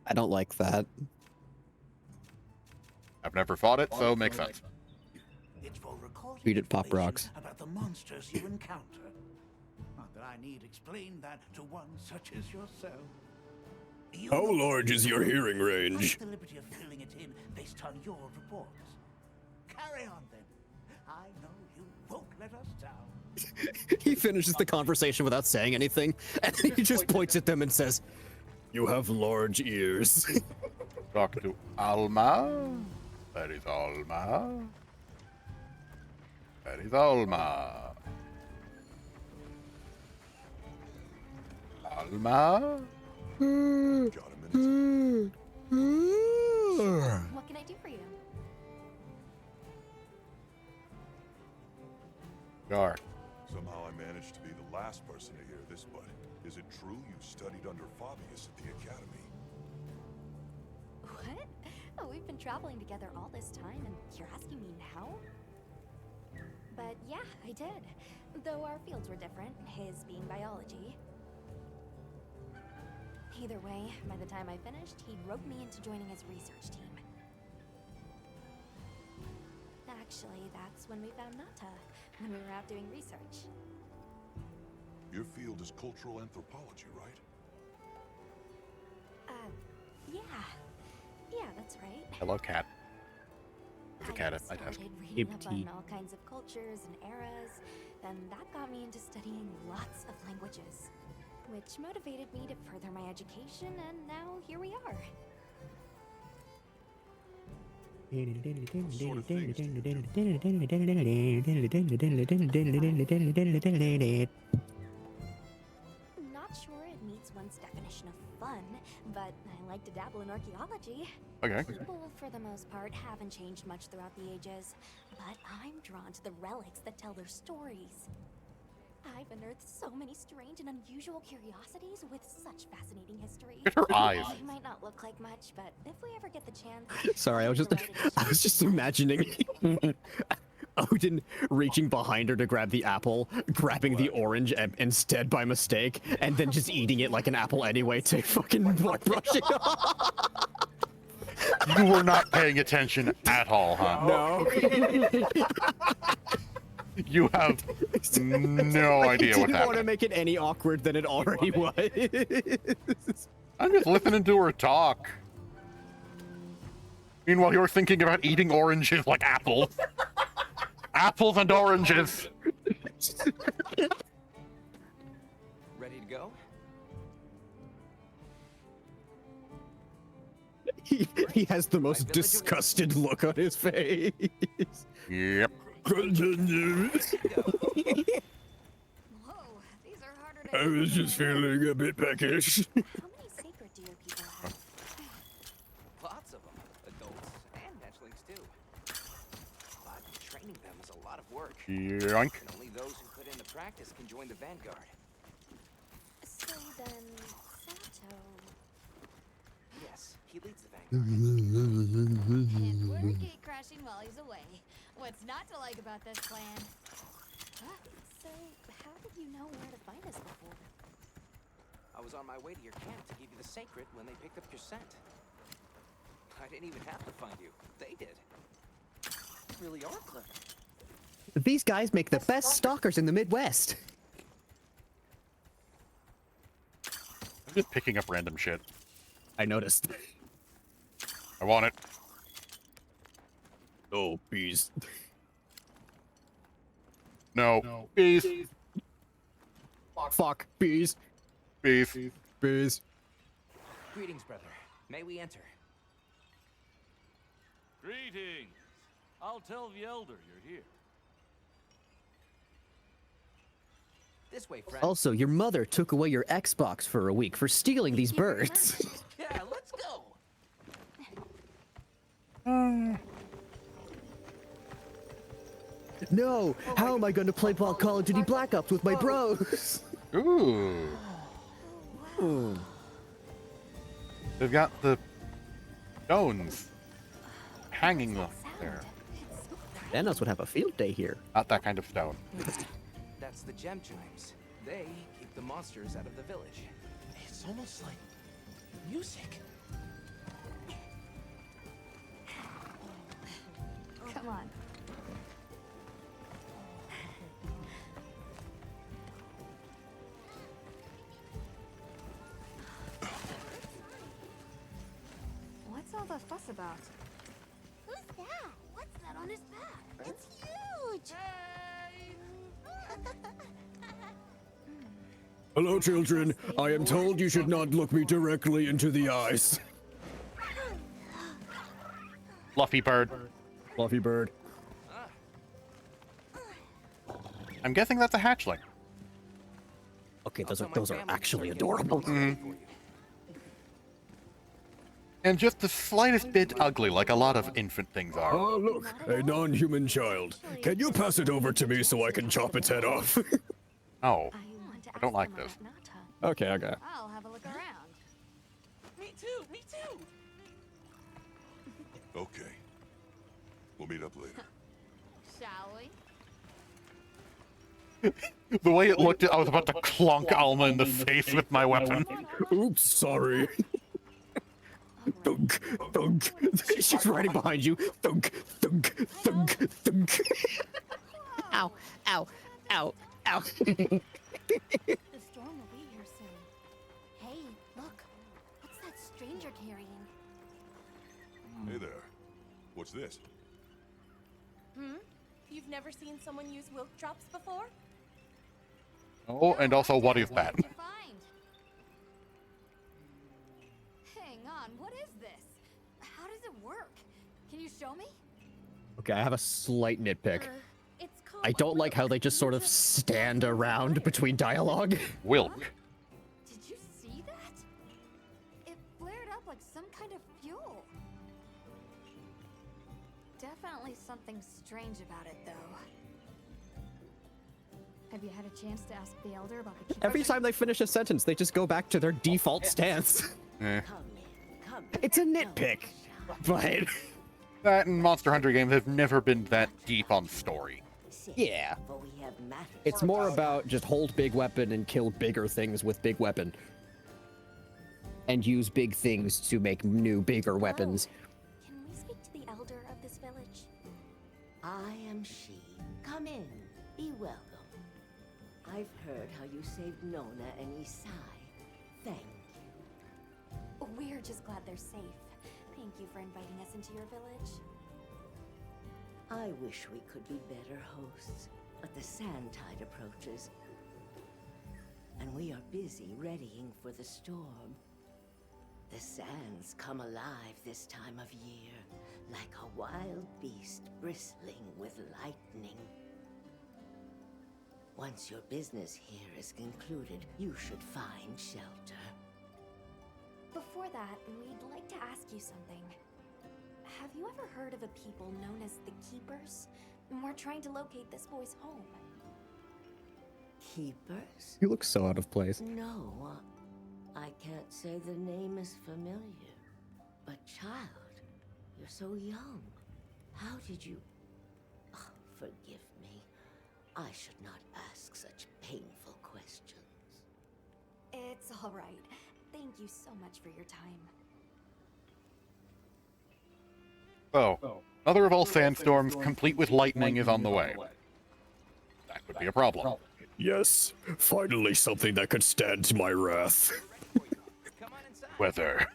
I don't like that. I've never fought it, so it makes sense. It's for recording Beat it, Pop information Rocks. about the monsters you encounter. Not that I need explain that to one such as yourself. You How know large is your hearing Take range? the liberty of filling it in based on your reports. Carry on then. I know you won't let us down. He finishes the conversation without saying anything, and then he just points at them and says, You have large ears. Talk to Alma. That is Alma. That is Alma. Alma? Got a minute? What can I do for you? Gar. Somehow I managed to be the last person to hear this, but is it true you studied under Fabius at the academy? What? Oh, we've been traveling together all this time, and you're asking me now? But yeah, I did. Though our fields were different, his being biology. Either way, by the time I finished, he'd roped me into joining his research team. Actually, that's when we found Nata, when we were out doing research. Your field is cultural anthropology, right? Yeah. Yeah, that's right. Hello, cat. There's a cat at my I desk. started reading up Empty. on all kinds of cultures and eras, then that got me into studying lots of languages, which motivated me to further my education, and now here we are. Not sure it meets one's definition of fun, but I like to dabble in archaeology. Okay. People, for the most part, haven't changed much throughout the ages, but I'm drawn to the relics that tell their stories. I've unearthed so many strange and unusual curiosities with such fascinating history. Look at her eyes. They might not look like much, but if we ever get the chance... sorry, I was just imagining Odin reaching behind her to grab the apple, grabbing the orange instead by mistake, and then just eating it like an apple anyway to fucking brush it off. You were not paying attention at all, huh? No. You have no idea what I didn't want to happened. make it any awkward than it already was. I'm just listening to her talk. Meanwhile, you're thinking about eating oranges like apples. Apples and oranges. Ready to go? He has the most disgusted look on his face. Yep. Whoa, these are harder to... I was just feeling a bit peckish. How many sacred do your people have? Lots of them. Adults and hatchlings too. But training them is a lot of work. Yoink. And only those who put in the practice can join the vanguard. So then, Sato... Yes, he leads the vanguard. And we're gate crashing while he's away. What's not to like about this plan? Huh? So, how did you know where to find us before? I was on my way to your camp to give you the sacred when they picked up your scent. I didn't even have to find you. They did. You really are clever. These guys make the best stalkers in the Midwest. I'm just picking up random shit. I noticed. I want it. Oh, bees. No. Bees. Fuck. Bees. Bees. Bees. Greetings, brother. May we enter? Greetings. I'll tell the elder you're here. This way, friend. Also, your mother took away your Xbox for a week for stealing these birds. Yeah, let's go. No, how am I going to play Call of Duty Black Ops with my bros? Ooh. They've got the stones hanging there. Thanos would have a field day here. Not that kind of stone. That's the gem chimes. They keep the monsters out of the village. It's almost like music. Come on. What's all the fuss about? Who's that? What's that on his back? It's huge! Hello, children. I am told you should not look me directly into the eyes. Fluffy bird. Fluffy bird. I'm guessing that's a hatchling. Okay, those are actually adorable. And just the slightest bit ugly, like a lot of infant things are. Oh, look, a non-human child. Can you pass it over to me so I can chop its head off? Oh, I don't like this. Okay. I'll have a look around. Me too, me too. Okay. We'll meet up later. Shall we? The way it looked, I was about to clonk Alma in the face with my weapon. Oops, sorry. Thunk, thunk. She's riding behind you. Thunk, thunk, thunk, thunk. Ow, ow, ow, ow. The storm will be here soon. Hey, look. What's that stranger carrying? Hey there. What's this? You've never seen someone use milk drops before? Oh, and also, what is that? Find. Hang on, what is this? How does it work? Can you show me? Okay, I have a slight nitpick. It's called I don't like how they just sort of stand around between dialogue. Wilk. Did you see that? It flared up like some kind of fuel. Definitely something strange about it, though. Have you had a chance to ask the Elder about the keepers? Every time they finish a sentence, they just go back to their default stance. Eh. It's a nitpick, but That and Monster Hunter games have never been that deep on story. yeah. It's more about just hold big weapon and kill bigger things with big weapon. And use big things to make new, bigger weapons. Can we speak to the Elder of this village? I am she. Come in. Be welcome. I've heard how you saved Nona and Isai. Thank you. We're just glad they're safe. Thank you for inviting us into your village. I wish we could be better hosts, but the sand tide approaches. And we are busy readying for the storm. The sands come alive this time of year, like a wild beast bristling with lightning. Once your business here is concluded, you should find shelter. Before that, we'd like to ask you something. Have you ever heard of a people known as the Keepers? We're trying to locate this boy's home. Keepers? You look so out of place. No, I can't say the name is familiar. But child, you're so young. How did you... Oh, forgive me. I should not ask such painful questions. It's all right. Thank you so much for your time. Oh, mother of all sandstorms, complete with lightning, is on the way. That could be a problem. Yes, finally something that could stand my wrath. Weather.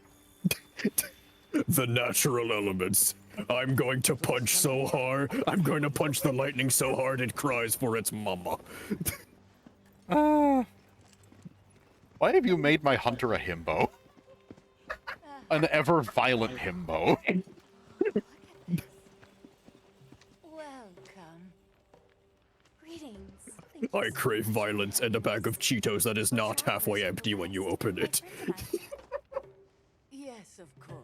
The natural elements. I'm going to punch so hard. I'm going to punch the lightning so hard it cries for its mama. Why have you made my hunter a himbo? An ever-violent himbo. Welcome. Greetings. I crave violence and a bag of Cheetos that is not halfway empty when you open it. Yes, of course.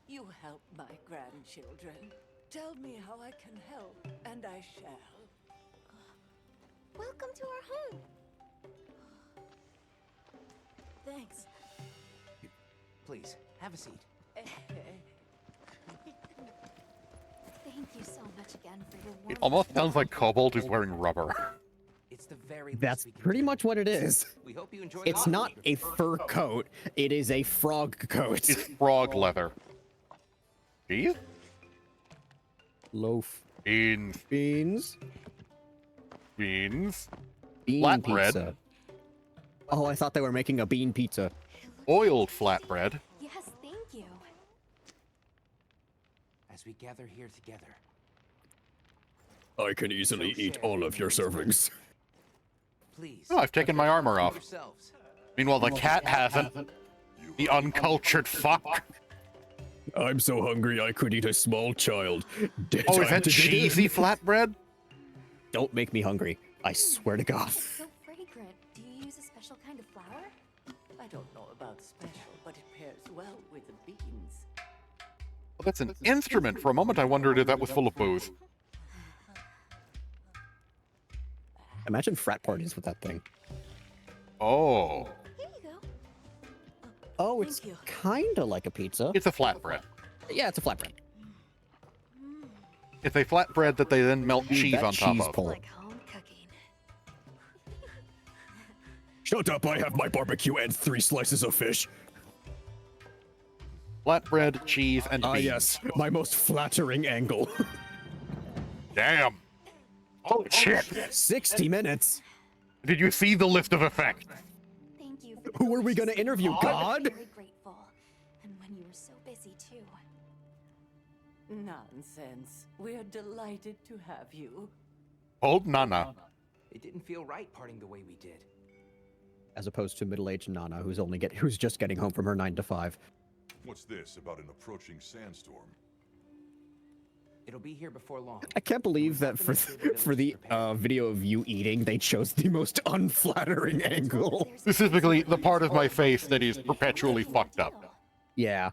You help my grandchildren. Tell me how I can help, and I shall. Welcome to our home. Thanks. Please, have a seat. Thank you so much again for your It work. almost sounds like Cobalt is wearing rubber. It's the very least That's we can pretty do. much what it is. We hope you enjoy the It's hot not week. a fur coat, it is a frog coat. It's frog leather. Cheese? Loaf. Beans. Beans. Beans. Bean Flatbread. pizza. Oh, I thought they were making a bean pizza. Oiled flatbread. Yes, thank you. As we gather here together, I can easily eat all of your servings. please. Oh, I've taken my armor off. Yourselves. Meanwhile, the cat hasn't. The uncultured fuck. I'm so hungry I could eat a small child. Oh, is that cheesy flatbread? Don't make me hungry. I swear to God. It's so fragrant. Do you use a special kind of flour? I don't know about special, but it pairs well with the beans. Well, that's an instrument. For a moment, I wondered if that was full of booze. Imagine frat parties with that thing. Oh. Here you go. Oh, it's Thank you. kinda like a pizza. It's a flatbread. Yeah, it's a flatbread. It's a flatbread that they then melt cheese That on top cheese of. pull. Like home cooking. Shut up, I have my barbecue and 3 slices of fish. Flatbread, cheese, and Ah beans. yes, my most flattering angle. Damn. Holy shit. 60 minutes. Did you see the list of effects? Thank you for the Who are we gonna delicious interview, food. God? I'm very grateful. And when you were so busy too. Nonsense. We're delighted to have you. Old Nana. It didn't feel right parting the way we did. As opposed to middle-aged Nana, who's just getting home from her 9 to 5. What's this about an approaching sandstorm? It'll be here before long. I can't believe that for the video of you eating, they chose the most unflattering angle. Specifically, the part of my face that is perpetually fucked up. Yeah.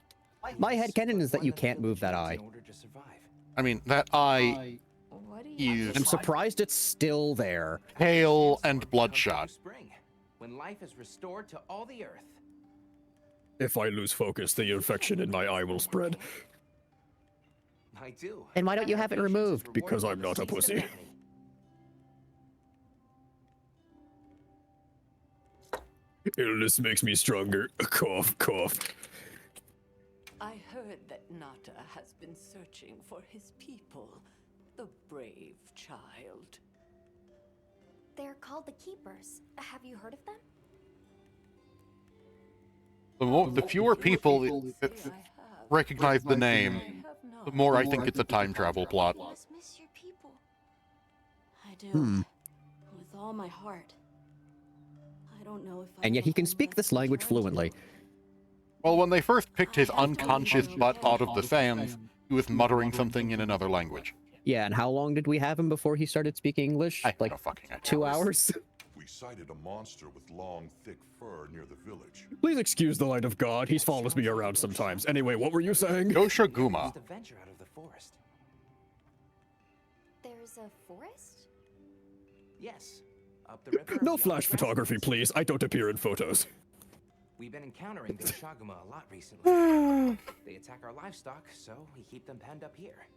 My headcanon is that you can't move that eye. In order to survive. I mean, that eye What do you is I'm surprised it's still there. pale Sandstorm and comes bloodshot. through Spring, when life is restored to all the earth. If I lose focus, the infection in my eye will spread. I do. And why don't you have it Patience is removed? rewarded Because with I'm not a season of pussy. agony. Illness makes me stronger. Cough, cough. I heard that Nata has been searching for his people. The brave child. They're called the Keepers. Have you heard of them? The fewer people that Say I have. recognize the I name, have the not. more I think it's a time travel plot. You must miss your people. I do. Hmm. With all my heart. I don't know if I And yet have he a can home speak left this to language turn to. fluently. Well, when they first picked his unconscious butt out of the sands, he was muttering something in another language. Yeah, and how long did we have him before he started speaking English? I have Like no fucking idea. 2 hours? We sighted a monster with long, thick fur near the village. Please excuse the light of God. He follows me around sometimes. Anyway, what were you saying? Yoshiguma. Just a venture out of the forest. There's a forest? Yes. Up the river. No beyond flash the photography, grasslands. please. I don't appear in photos. We've been encountering the Shaguma a lot recently. They attack our livestock, so we keep them penned up here.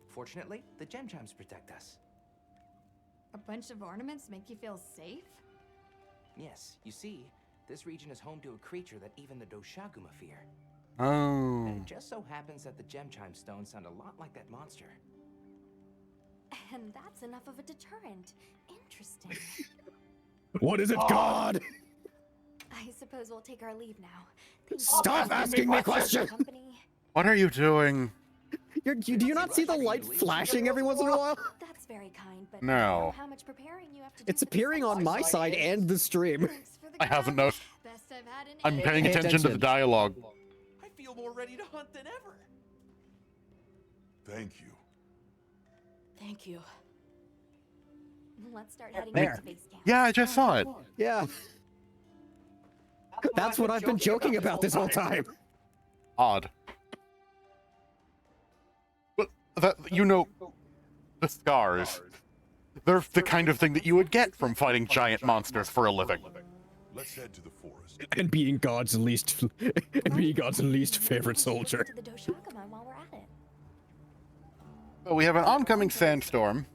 Fortunately, the gem chimes protect us. A bunch of ornaments make you feel safe? Yes, you see, this region is home to a creature that even the Doshaguma fear. Oh. And it just so happens that the gem chime stones sound a lot like that monster. And that's enough of a deterrent. Interesting. What is it, God? I suppose we'll take our leave now. Thank you Stop for asking me your questions! company. What are you doing? Do you not see the light flashing every once in a while? That's very kind, but No. I know how much preparing you have to do It's for the appearing on my sunset. side and the stream. Thanks for the I haven't grab. noticed. Best I've had in I'm paying Pay attention to the attention. dialogue. I feel more ready to hunt than ever. Thank you. Thank you. Let's start heading There. back to base camp. Yeah, I just saw it. Yeah. That's what I've been joking about this whole time. Odd. But that, you know, the scars. They're the kind of thing that you would get from fighting giant monsters for a living. Let's head to the forest. And being God's least favorite soldier. To the Doshakamon while we're at it. Well, we have an oncoming sandstorm,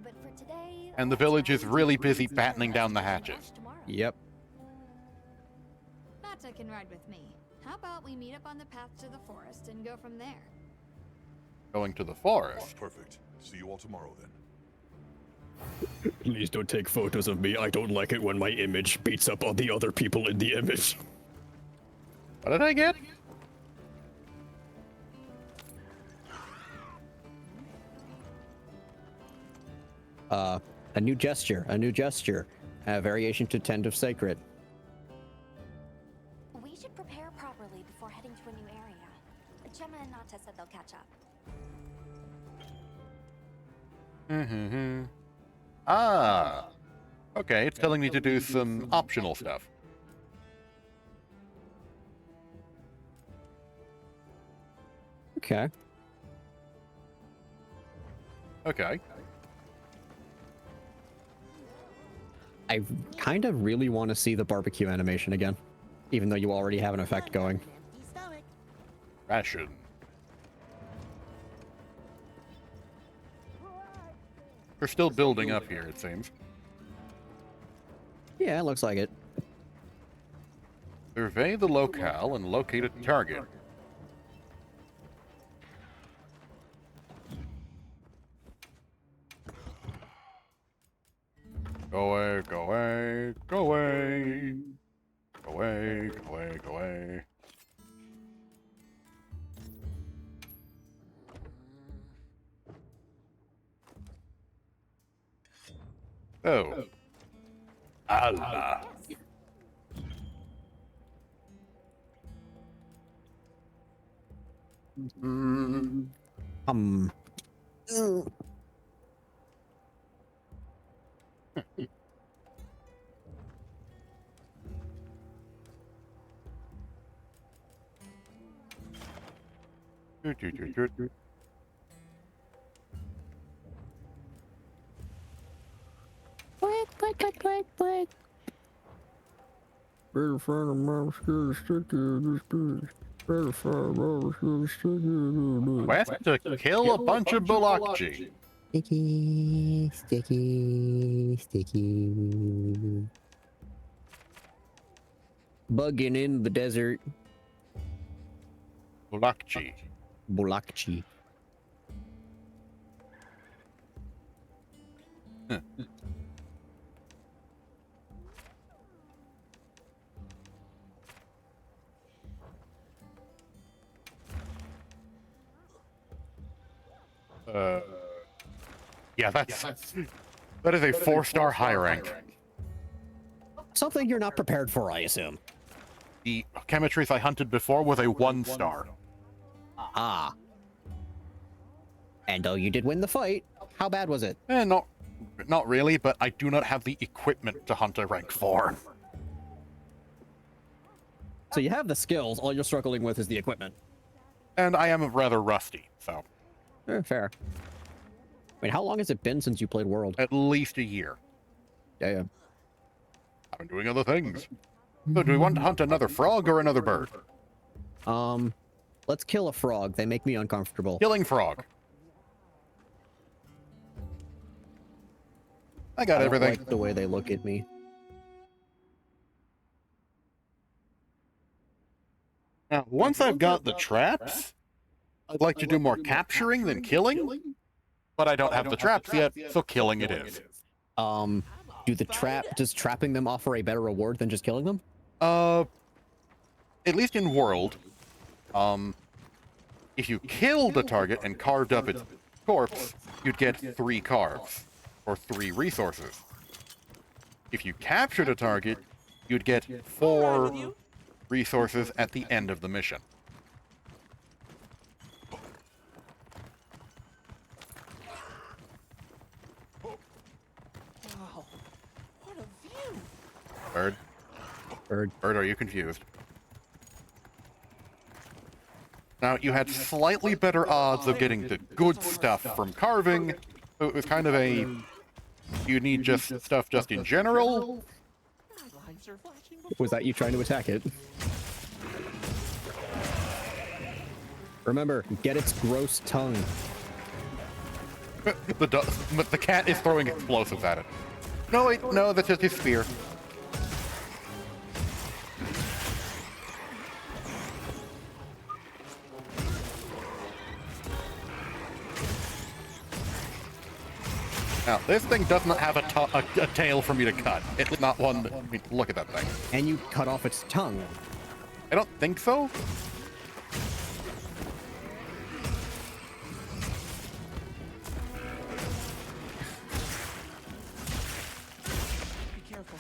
But for today, and the village is really busy battening down the hatches. Yep. Mata can ride with me. How about we meet up on the path to the forest and go from there? Going to the forest. Perfect. See you all tomorrow then. Please don't take photos of me. I don't like it when my image beats up on the other people in the image. What did I get? A new gesture. A new gesture. A variation to Tend of Sacred. We should prepare properly before heading to a new area. Gemma and Nata said they'll catch up. Mm-hmm. Ah. Okay, it's telling me to do some optional stuff. Okay. Okay. I kind of really want to see the barbecue animation again, even though you already have an effect going. Empty stomach. Ration. We're still building up here, it seems. Yeah, it looks like it. Survey the locale and locate a target. Go away, go away, go away. Go away, go away, go away. Oh. Allah. Um. Quest to kill a bunch of Bulakji. Sticky, sticky, sticky. Bugging in the desert. Bulakji. Bulakchi. Huh. Yeah, that is a 4-star high rank. Something you're not prepared for, I assume. The Chemetries I hunted before was a 1-star. Ah. And though you did win the fight, how bad was it? Not really, but I do not have the equipment to hunt a rank 4. So you have the skills, all you're struggling with is the equipment. And I am rather rusty, so. Fair. Wait, how long has it been since you played World? At least a year. Yeah. I've been doing other things. So do we want to hunt another frog or another bird? Let's kill a frog. They make me uncomfortable. Killing frog. I got everything. I don't like the way they look at me. Now, once I've got the traps, I'd like to do more capturing than killing, but I don't have the traps yet, so killing it is. Does trapping them offer a better reward than just killing them? At least in World, if you killed a target and carved up its corpse, you'd get 3 carves, or 3 resources. If you captured a target, you'd get 4 resources at the end of the mission. Bird. Bird, are you confused? Now, you had slightly better odds of getting the good stuff from carving, so it was kind of a... You need just stuff just in general? Was that you trying to attack it? Remember, get its gross tongue. The cat is throwing explosives at it. No, wait, no, that's just his spear. Now, this thing does not have a tail for me to cut. It's not one that... I mean, look at that thing. And you cut off its tongue. I don't think so. Be careful.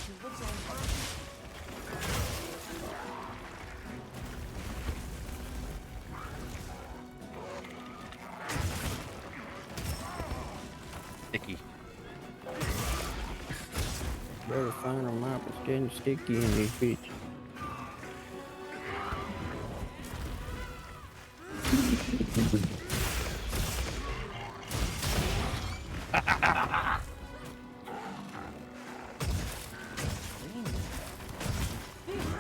Your lips are Icky. Better find a map. It's getting sticky in this bitch.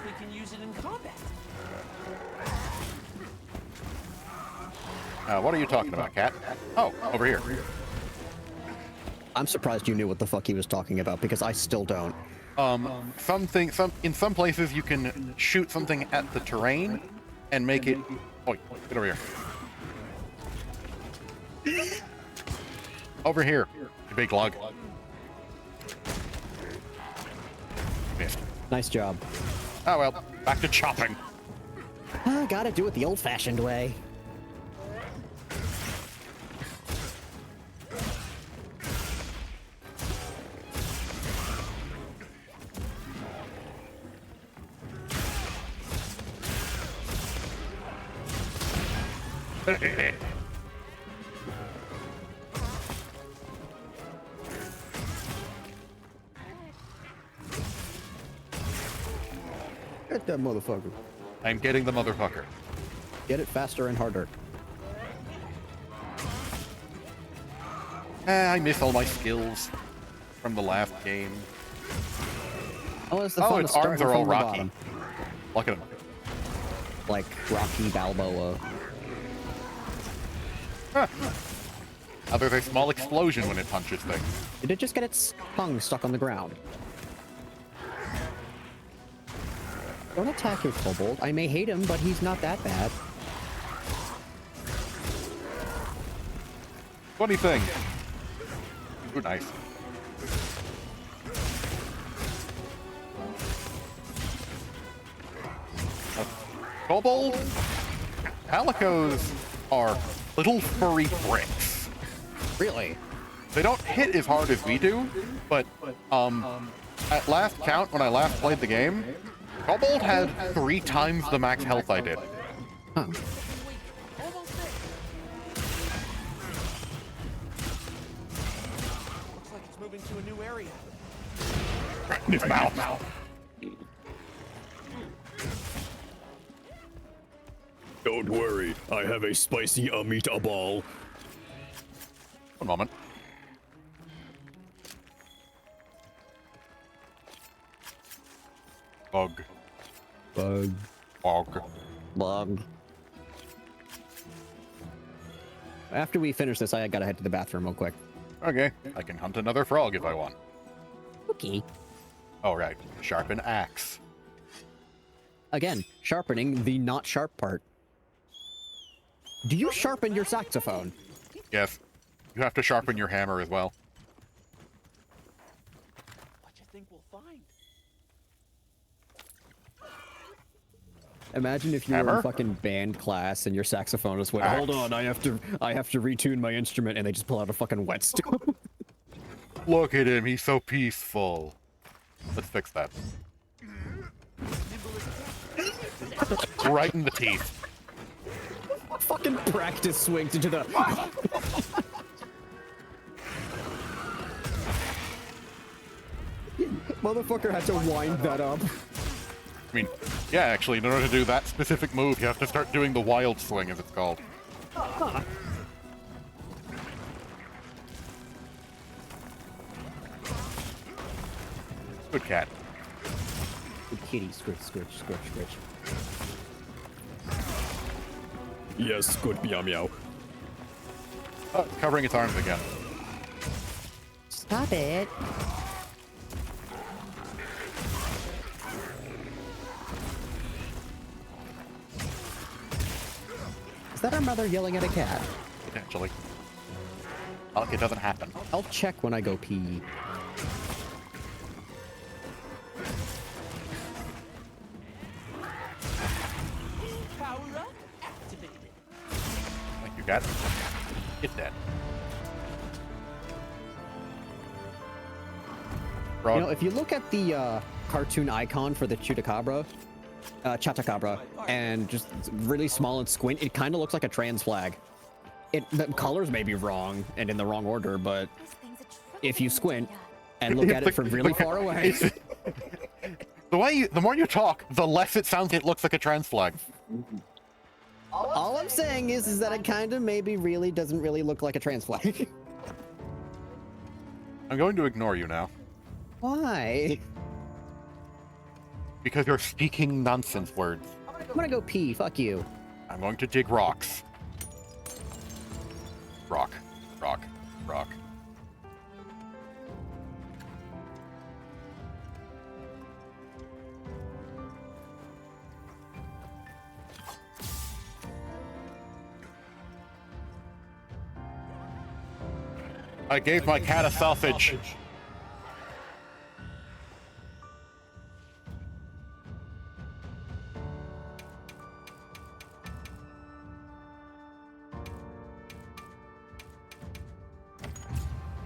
we can use it in combat. What are you talking about, cat? Oh, over here. I'm surprised you knew what the fuck he was talking about, because I still don't. In some places you can shoot something at the terrain and make it... Oh, get over here. Over here, you big lug. Missed. Nice job. Oh well, back to chopping. I gotta do it the old-fashioned way. Get that motherfucker. I'm getting the motherfucker. Get it faster and harder. I miss all my skills from the last game. Oh, it's the fun of its arms starting are all from the rocky. bottom. Look at him. Like Rocky Balboa. Huh. Now there's a small explosion when it punches things. Did it just get its tongue stuck on the ground? Don't attack your kobold. I may hate him, but he's not that bad. Funny thing. Ooh, nice. Kobold? Calicos are little furry bricks. Really? They don't hit as hard as we do, but at last count, when I last played the game, Kobold had 3 times the max health I did. Huh. Looks like it's moving to a new area. In his mouth. Don't worry, I have a spicy meatball. One moment. Bug. Bug. Bug. Bug. After we finish this, I gotta head to the bathroom real quick. Okay, I can hunt another frog if I want. Okay. Oh, right. Sharpen axe. Again, sharpening the not sharp part. Do you sharpen your saxophone? Yes. You have to sharpen your hammer as well. What you think we'll find? Imagine if you were Hammer? in fucking band class and your saxophonist went, "Hold on, I have to retune my instrument," and they just pull out a fucking whetstone. Look at him, he's so peaceful. Let's fix that. Right in the teeth. Fucking practice swings into the... Motherfucker had to wind that up. I mean, yeah, actually, in order to do that specific move, you have to start doing the wild swing, as it's called. Good cat. Good kitty, scritch, scritch, scritch, scritch. Yes, good meow meow. Oh, covering its arms again. Stop it. Is that our mother yelling at a cat? Potentially. Like it doesn't happen. I'll check when I go pee. Power up activated. Thank you, cat. It's dead. You know, if you look at the cartoon icon for the Chutacabra, Chatacabra, and just really small and squint, it kind of looks like a trans flag. The colors may be wrong and in the wrong order, but if you squint and look at it from really far away, the more you talk, the less it sounds. It looks like a trans flag. all I'm saying is that it kind of maybe really doesn't really look like a trans flag. I'm going to ignore you now. Why? Because you're speaking nonsense words. I'm gonna go pee. Fuck you. I'm going to dig rocks. Rock, rock, rock. I gave my cat a sausage.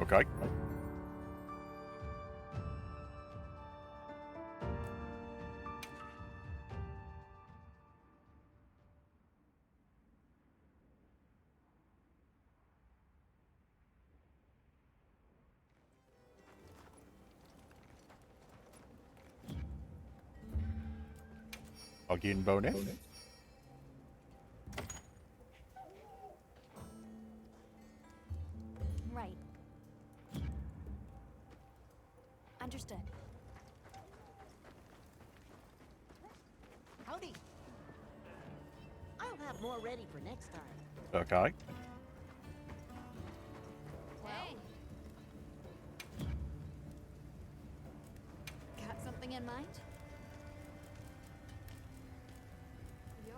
Okay. Again, bonus. Right. Understood. Howdy. I'll have more ready for next time. Okay. Hey. Got something in mind? Yo.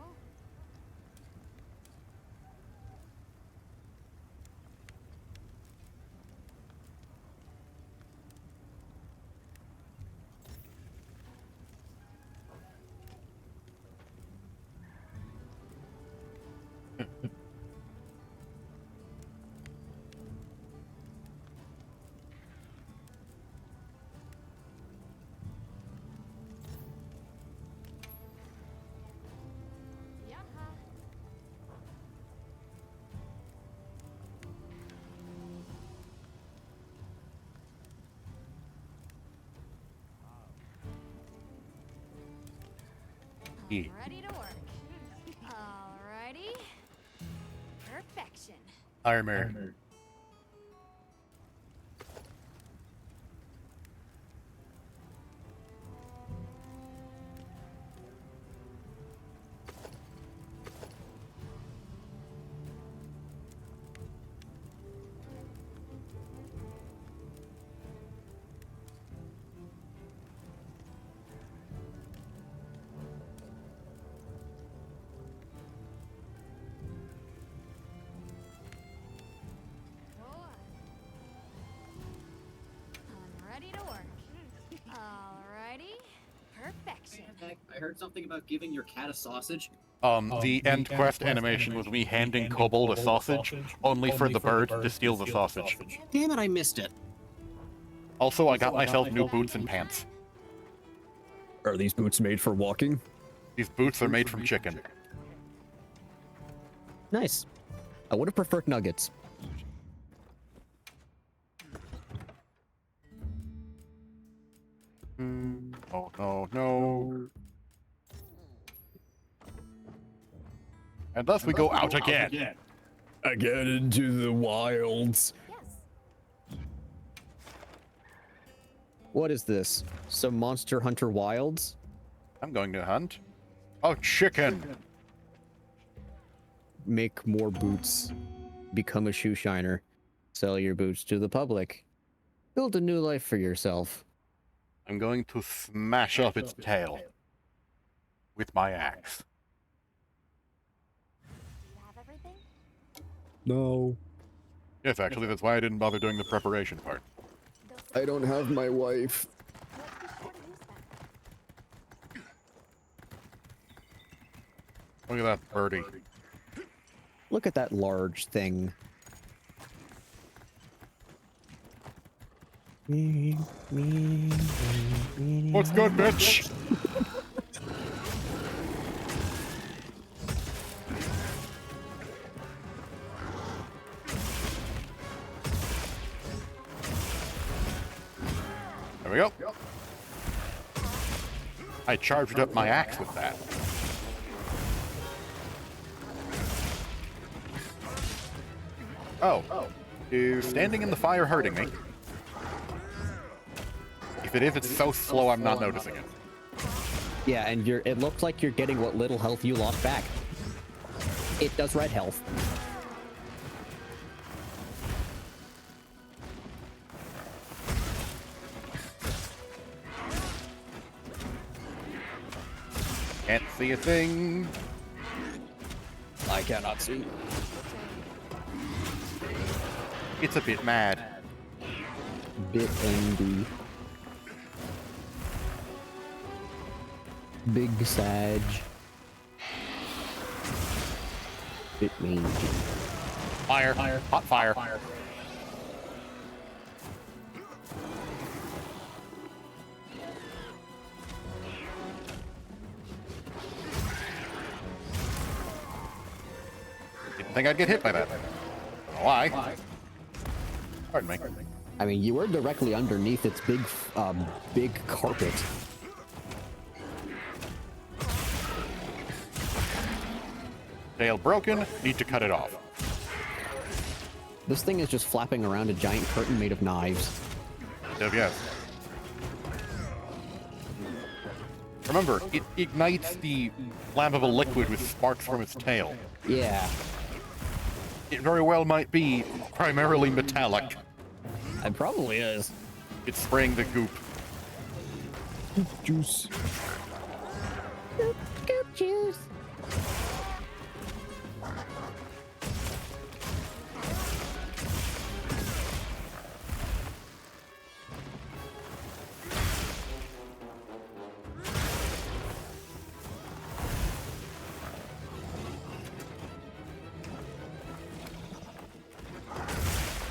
Ready to work. Alrighty. Perfection. Armor. I'm ready to work. Alrighty. Perfection. I heard something about giving your cat a sausage. The end quest animation was me handing Kobold a sausage, only for the bird to steal the sausage. Damn it, I missed it. Also, I got myself new boots and pants. Are these boots made for walking? These boots are made from chicken. Nice. I would have preferred nuggets. Oh, no, no. And thus we go out again. Again into the wilds. What is this? Some Monster Hunter Wilds? I'm going to hunt. Oh, chicken! Make more boots. Become a shoe shiner. Sell your boots to the public. Build a new life for yourself. I'm going to smash up its tail with my axe. Do you have everything? No. Yes, actually, that's why I didn't bother doing the preparation part. I don't have my wife. Look at that birdie. Look at that large thing. What's good, bitch? There we go. I charged up my axe with that. Oh. Is standing in the fire hurting me? If it is, it's so slow I'm not noticing it. Yeah, and it looks like you're getting what little health you lost back. It does red health. Can't see a thing. I cannot see. It's a bit mad. Bit angry. Big Sag. Bit mean. Fire. Hot fire. Didn't think I'd get hit by that. Why? Pardon me. I mean, you were directly underneath its big carpet. Tail broken, need to cut it off. This thing is just flapping around a giant curtain made of knives. Yes. Remember, it ignites the flammable liquid with sparks from its tail. Yeah. It very well might be primarily metallic. It probably is. It's spraying the goop. Juice. Goop juice.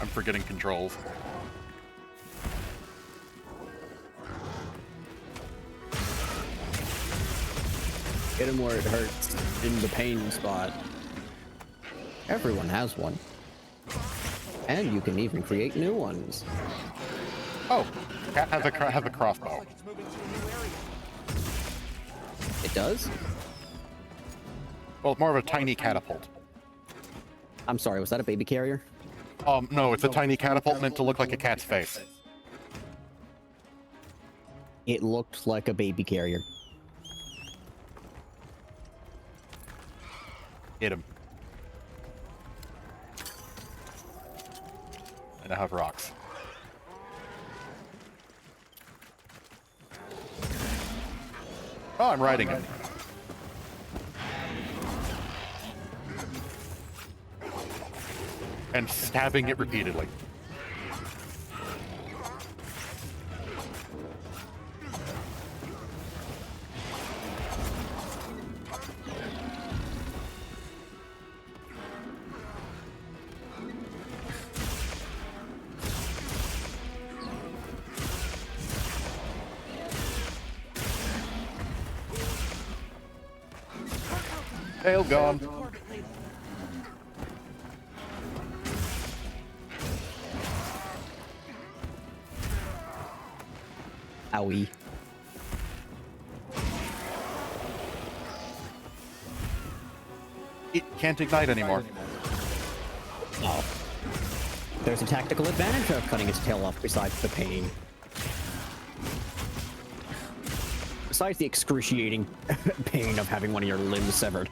I'm forgetting controls. Hit him where it hurts, in the pain spot. Everyone has one. And you can even create new ones. Oh, cat has a crossbow. It does? Well, it's more of a tiny catapult. I'm sorry, was that a baby carrier? No, it's a tiny catapult meant to look like a cat's face. It looked like a baby carrier. Hit him. And I have rocks. Oh, I'm riding it. And stabbing it repeatedly. Tail gone. Owie. It can't ignite anymore. Oh. There's a tactical advantage of cutting its tail off besides the pain. Besides the excruciating pain of having one of your limbs severed.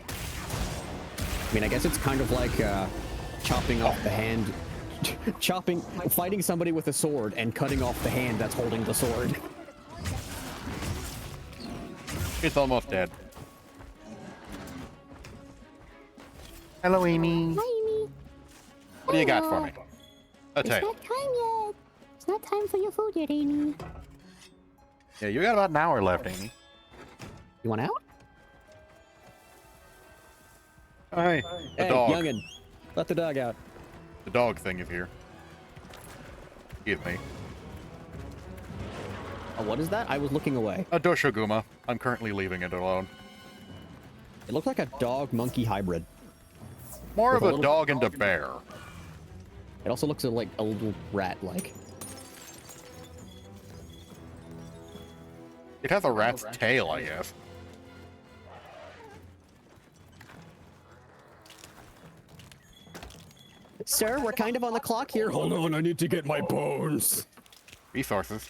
I mean, I guess it's kind of like chopping off the hand, fighting somebody with a sword and cutting off the hand that's holding the sword. It's almost dead. Hello, Amy. Hi, Amy. What do you got for me? A It's tail. not time yet. It's not time for your food yet, Amy. Yeah, you got about an hour left, Amy. You want out? Hey, the Hey, dog. youngin', let the dog out. The dog thing is here. Excuse me. Oh, what is that? I was looking away. A Doshoguma. I'm currently leaving it alone. It looked like a dog-monkey hybrid. More of With a a little- dog and a bear. It also looks like a little rat-like. It has a rat's tail, I guess. Sir, we're kind of on the clock here. Hold on, I need to get my bones. Resources.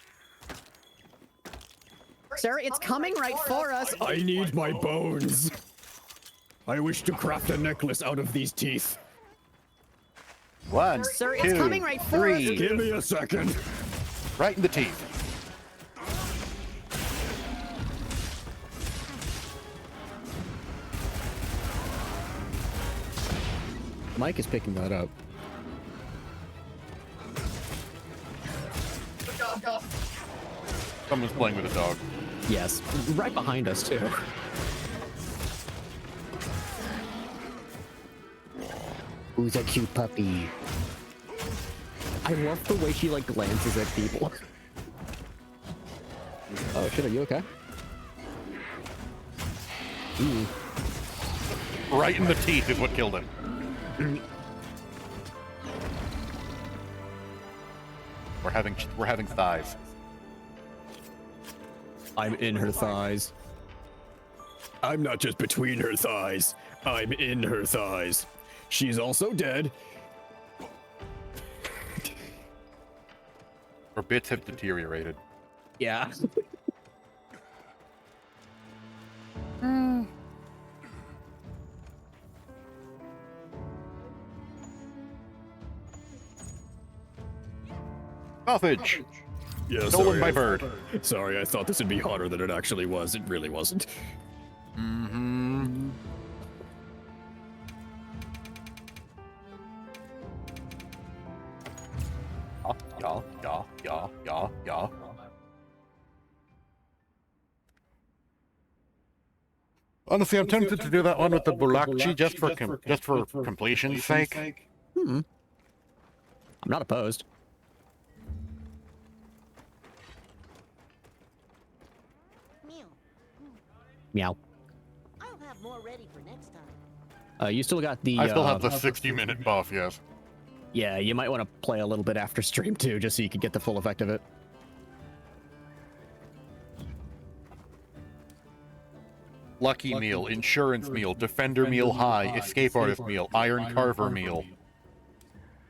Sir, it's coming right for us. I need my bones. I wish to craft a necklace out of these teeth. One, Sir, it's two, coming right for us. three. Give me a second. Right in the teeth. Mike is picking that up. Someone's playing with a dog. Yes, right behind us, too. Who's a cute puppy? I love the way she, like, glances at people. Oh, shit, are you okay? Ooh. Right in the teeth is what killed him. We're having thighs. I'm in her thighs. I'm not just between her thighs. I'm in her thighs. She's also dead. Her bits have deteriorated. Yeah. Sausage! Yeah, Stolen sorry, by bird. Sorry, I thought this would be hotter than it actually was. It really wasn't. Mm-hmm. Yeah. Honestly, I'm tempted to do that one with the Bulakchi just for completion's sake. I'm not opposed. Meow. Meow. I'll have more ready for next time. You still got the... I still have the 60-minute buff, yes. Yeah, you might want to play a little bit after stream, too, just so you can get the full effect of it. Lucky meal, insurance meal, defender meal high, escape artist meal, iron carver meal.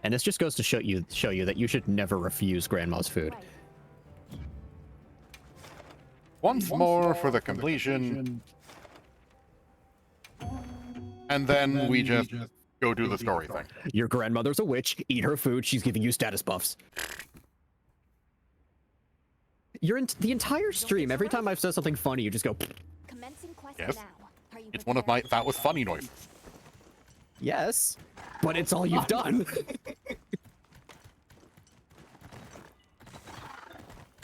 And this just goes to show you that you should never refuse Grandma's food. Once more for the completion. And then we just go do the story thing. Your grandmother's a witch. Eat her food. She's giving you status buffs. You're in the entire stream. Every time I've said something funny, you just go. Commencing quest Yes. now. Are you It's one of my that was funny noises. Yes, but it's all you've done.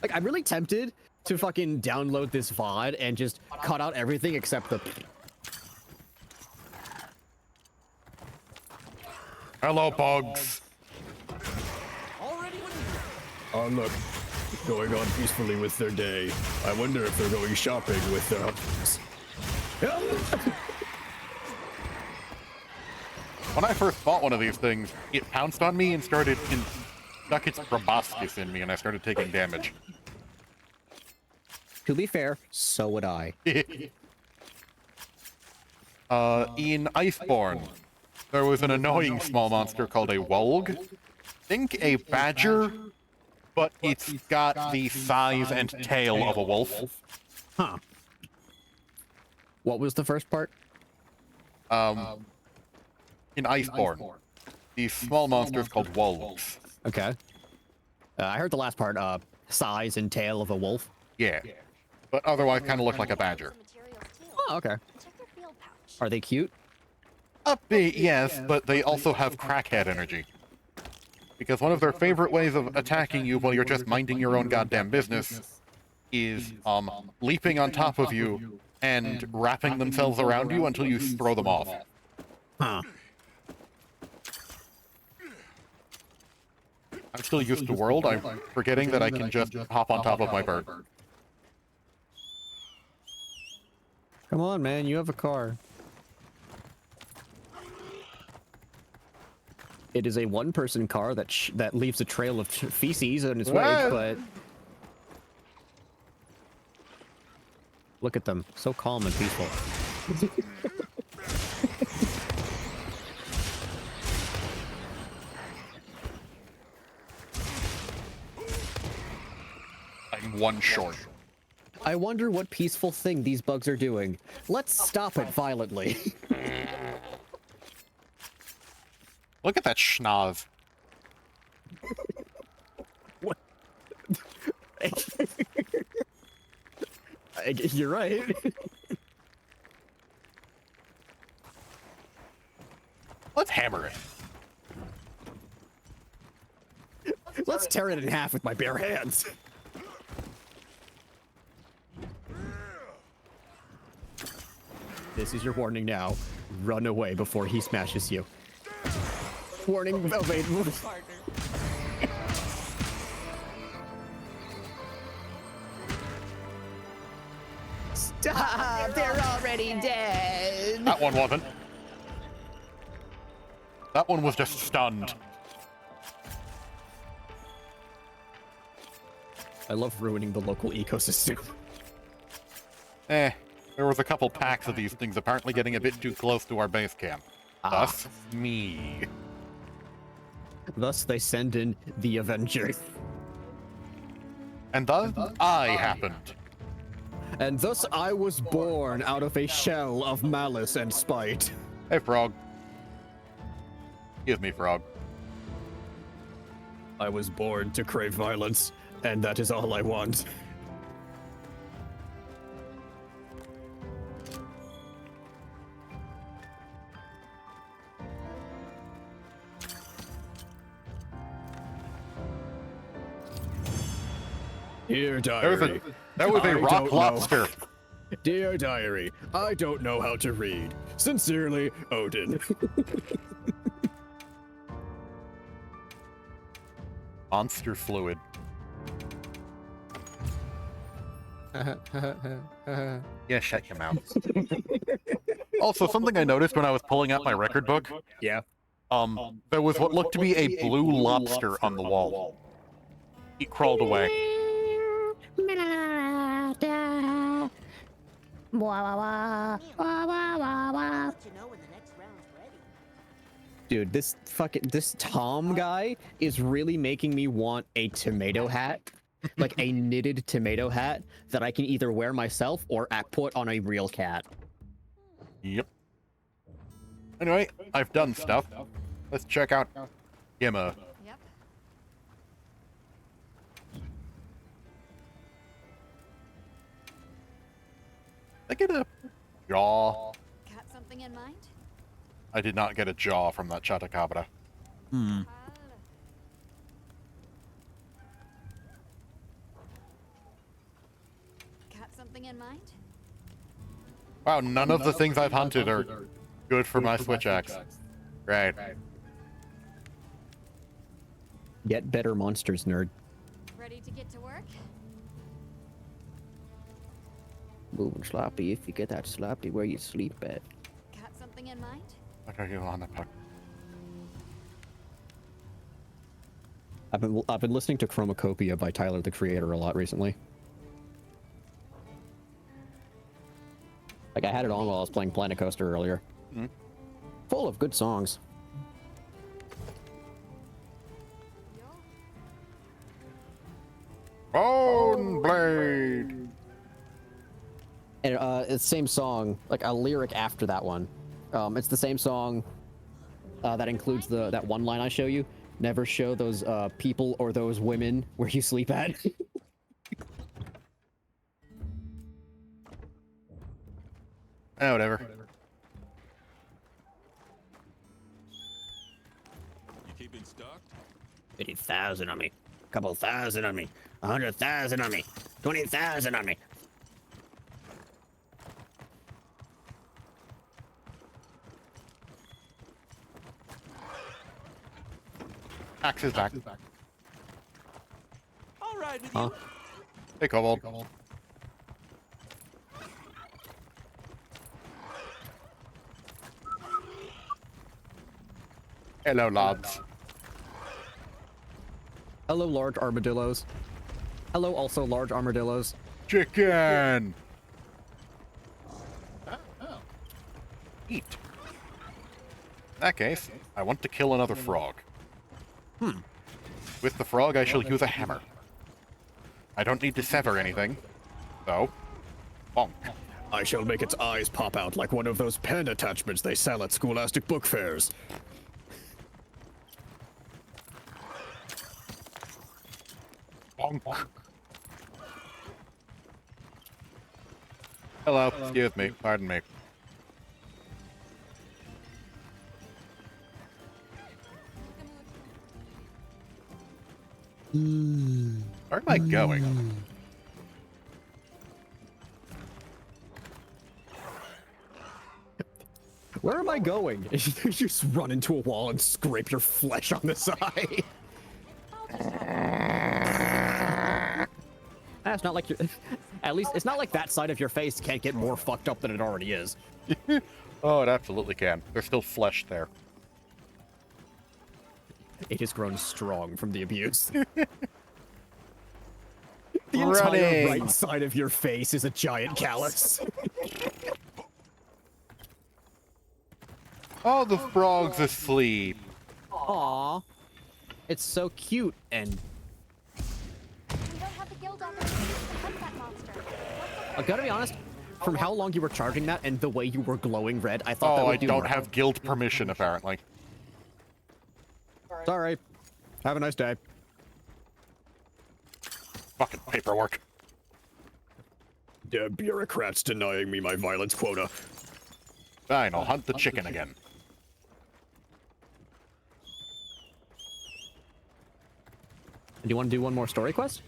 Like, I'm really tempted to fucking download this VOD and just cut out everything except the. Hello, Pogs. Already when you Oh, look. Going on peacefully with their day. I wonder if they're going shopping with their husbands. When I first bought one of these things, it pounced on me and stuck its proboscis in me, and I started taking damage. To be fair, so would I. In Iceborne, there was an annoying small monster called a Wulg. Think a badger, but it's got the size and tail of a wolf. Huh. What was the first part? In Iceborne, these small monsters called Wulgs. Okay. I heard the last part, size and tail of a wolf. Yeah. But otherwise kind of look like a badger. Oh, okay. Are they cute? A bit, yes, but they also have crackhead energy. Because one of their favorite ways of attacking you while you're just minding your own goddamn business is, leaping on top of you and wrapping themselves around you until you throw them off. Huh. I'm still used to World. I'm forgetting that I can just hop on top of my bird. Come on, man. You have a car. It is a one-person car that leaves a trail of feces in its wake, but... Look at them. So calm and peaceful. I'm one short. I wonder what peaceful thing these bugs are doing. Let's stop it violently. Look at that schnoz. What? You're right. Let's hammer it. Let's tear it in half with my bare hands. This is your warning now. Run away before he smashes you. Warning, evade. Stop! They're already dead! That one wasn't. That one was just stunned. I love ruining the local ecosystem. There was a couple packs of these things apparently getting a bit too close to our base camp. Thus, me. Thus, they send in the Avengers. And thus, I happened. And thus, I was born out of a shell of malice and spite. Hey, Frog. Excuse me, Frog. I was born to crave violence, and that is all I want. Dear Diary, That was a rock lobster. Dear Diary, I don't know how to read. Sincerely, Odin. Monster fluid. Yeah, shut your mouth. Also, something I noticed when I was pulling out my record book. Yeah. There was what looked to be a blue lobster on the wall. He crawled away. Dude, this Tom guy is really making me want a tomato hat. Like a knitted tomato hat that I can either wear myself or put on a real cat. Yep. Anyway, I've done stuff. Let's check out Gimma. Yep. I get a jaw. Got something in mind? I did not get a jaw from that Chatacabra. Got something in mind? Wow, none of the things I've hunted are good for my switch axe. Right. Get better monsters, nerd. Ready to get to work? Moving sloppy. If you get that sloppy, where you sleep at? Got something in mind? What are you on about? I've been listening to Chromacopia by Tyler the Creator a lot recently. Like, I had it on while I was playing Planet Coaster earlier. Full of good songs. Bone Blade! And it's the same song, like a lyric after that one. It's the same song that includes that one line I show you. Never show those people or those women where you sleep at. Whatever. You keeping stocked? 50,000 on me. Couple thousand on me. 100,000 on me. 20,000 on me. Axe is back. All right with Huh? you. Hey, Kobold. Hello, lads. Hello, large armadillos. Hello, also large armadillos. Chicken! Eat. In that case, I want to kill another frog. With the frog, I shall use a hammer. I don't need to sever anything. So, bonk. I shall make its eyes pop out like one of those pen attachments they sell at scholastic book fairs. Bonk. Hello, excuse me, pardon me. Where am I going? Where am I going? You just run into a wall and scrape your flesh on the side. It's not like you're... At least, it's not like that side of your face can't get more fucked up than it already is. Oh, it absolutely can. There's still flesh there. It has grown strong from the abuse. The Running. entire right side of your face is a giant callus. Oh, the frog's asleep. Aww. It's so cute and... We don't have the guild authorization to hunt that monster. I gotta be honest, from how long you were charging that and the way you were glowing red, I thought that Oh, would I do don't more. have guild permission, apparently. Sorry. Have a nice day. Fucking paperwork. Bureaucrats denying me my violence quota. Fine, I'll hunt the chicken again. Do you want to do one more story quest?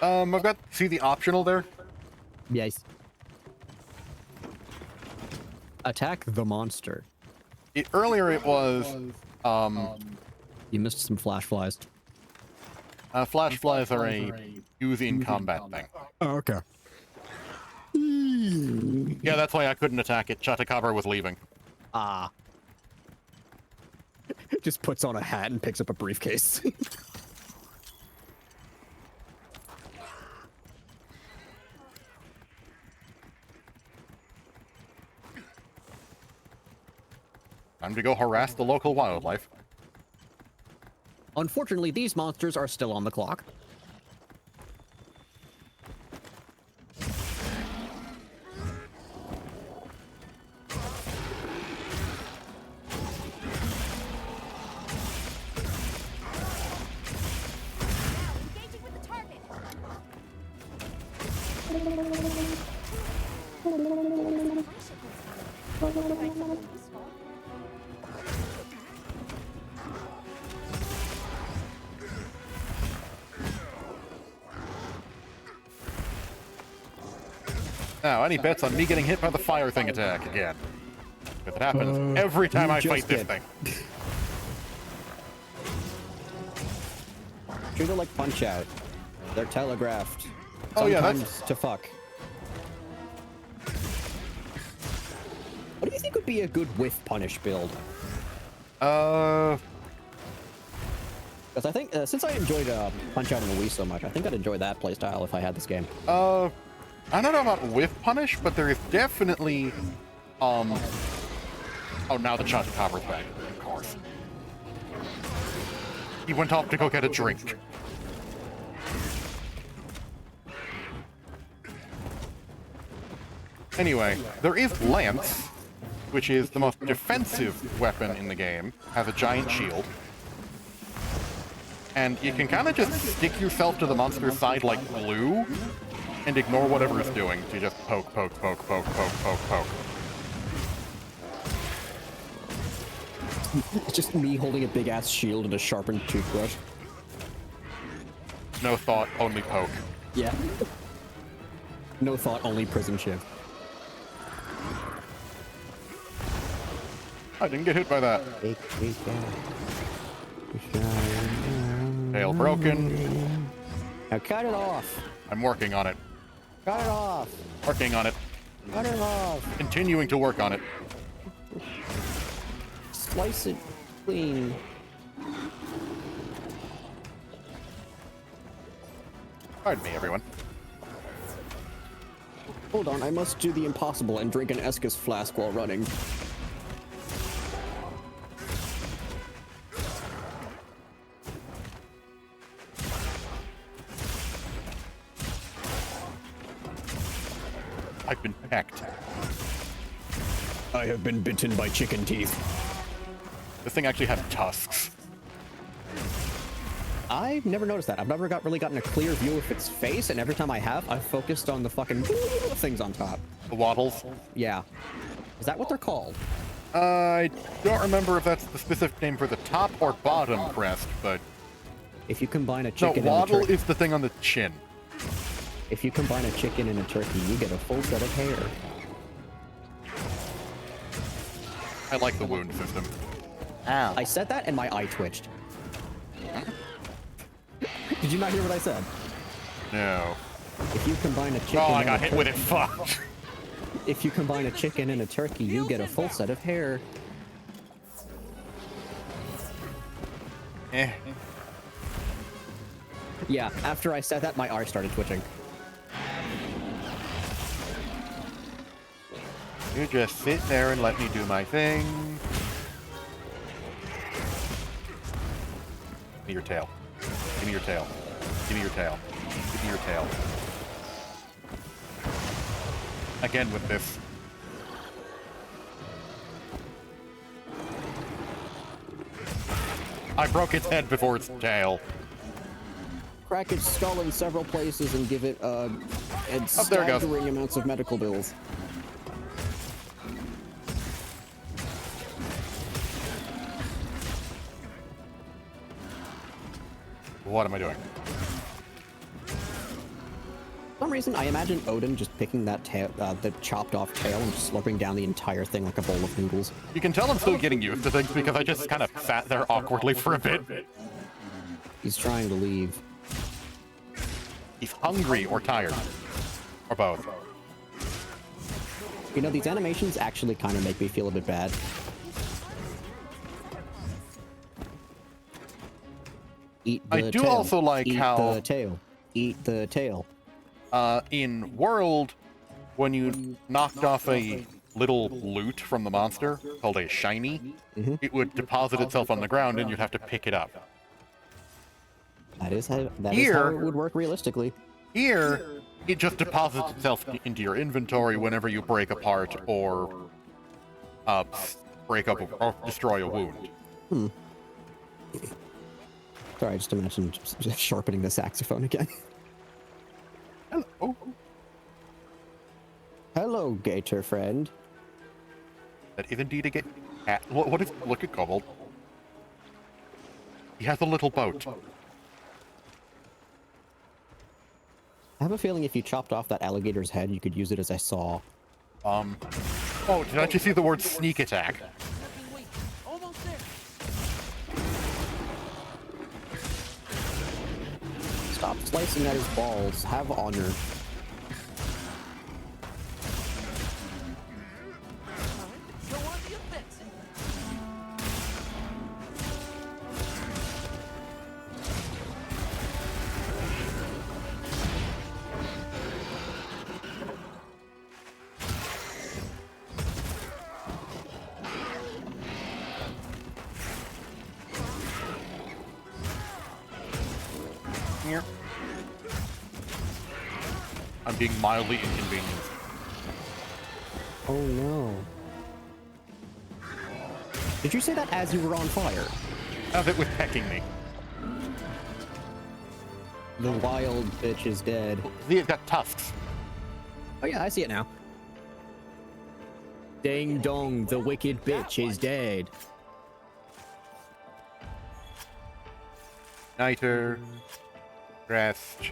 I've got, see the optional there? Yes. Attack the monster. Earlier it was, You missed some flash flies. flash flies are a use in combat thing. Oh, okay. Yeah, that's why I couldn't attack it. Chatakabra was leaving. Ah. Just puts on a hat and picks up a briefcase. Time to go harass the local wildlife. Unfortunately, these monsters are still on the clock. Engaging with the target. Now, any bets on me getting hit by the fire thing attack again? Because it happens every time I fight this thing. Treat it like Punch Out. They're telegraphed. Oh, yeah, Sometimes to fuck. What do you think would be a good whiff punish build? Because I think, since I enjoyed Punch Out on the Wii so much, I think I'd enjoy that playstyle if I had this game. I don't know about with punish, but there is definitely, oh, now the Copper's back, of course. He went off to go get a drink. Anyway, there is Lance, which is the most defensive weapon in the game, has a giant shield. And you can kind of just stick yourself to the monster's side like glue, and ignore whatever it's doing. So you just poke, poke, poke, poke, poke, poke, poke. It's just me holding a big-ass shield and a sharpened toothbrush. No thought, only poke. Yeah. No thought, only prison ship. I didn't get hit by that. Tail broken. Now cut it off. I'm working on it. Cut it off. Working on it. Cut it off. Continuing to work on it. Slice it clean. Pardon me, everyone. Hold on, I must do the impossible and drink an Escus flask while running. I've been pecked. I have been bitten by chicken teeth. This thing actually has tusks. I've never noticed that. I've never really gotten a clear view of its face, and every time I have, I've focused on the fucking things on top. The waddles? Yeah. Is that what they're called? I don't remember if that's the specific name for the top or bottom crest, but... If you combine a chicken no, waddle and a is the thing on the chin. If you combine a chicken and a turkey, you get a full set of hair. I like the wound system. Ow. I said that and my eye twitched. Did you not hear what I said? No. If you combine a chicken I and got a hit turkey, with it. Fuck. If you combine a chicken and a turkey, you get a full set of hair. Eh. Yeah, after I said that, my eye started twitching. You just sit there and let me do my thing. Give me your tail. Give me your tail. Give me your tail. Give me your tail. Again with this. I broke its head before its tail. Crack its skull in several places and give it there it goes. staggering amounts of medical bills. What am I doing? For some reason, I imagine Odin just picking that tail, the chopped off tail, and just slurping down the entire thing like a bowl of noodles. You can tell I'm still getting used to things because I just kind of sat there awkwardly for a bit. He's trying to leave. He's hungry or tired. Or both. You know, these animations actually kind of make me feel a bit bad. Eat the I do tail. also like Eat how... the tail. Eat the tail. In World, when you knocked off a little loot from the monster, called a shiny, it would deposit itself on the ground and you'd have to pick it up. That is how it would work realistically. Here, it just deposits itself into your inventory whenever you break apart or break up or destroy a wound. Sorry, I just imagined just sharpening the saxophone again. Hello. Hello, gator friend. That is indeed a cat. What is... Look at Kobold. He has a little boat. I have a feeling if you chopped off that alligator's head, you could use it as a saw. Oh, did you see the word sneak attack? Almost there. Stop slicing at his balls. Have honor. Go on the offensive. I'm being mildly inconvenienced. Oh no. Did you say that as you were on fire? As it was pecking me. The wild bitch is dead. See, it's got tusks. Oh yeah, I see it now. Ding dong, the wicked bitch is dead. Igniter. Crest.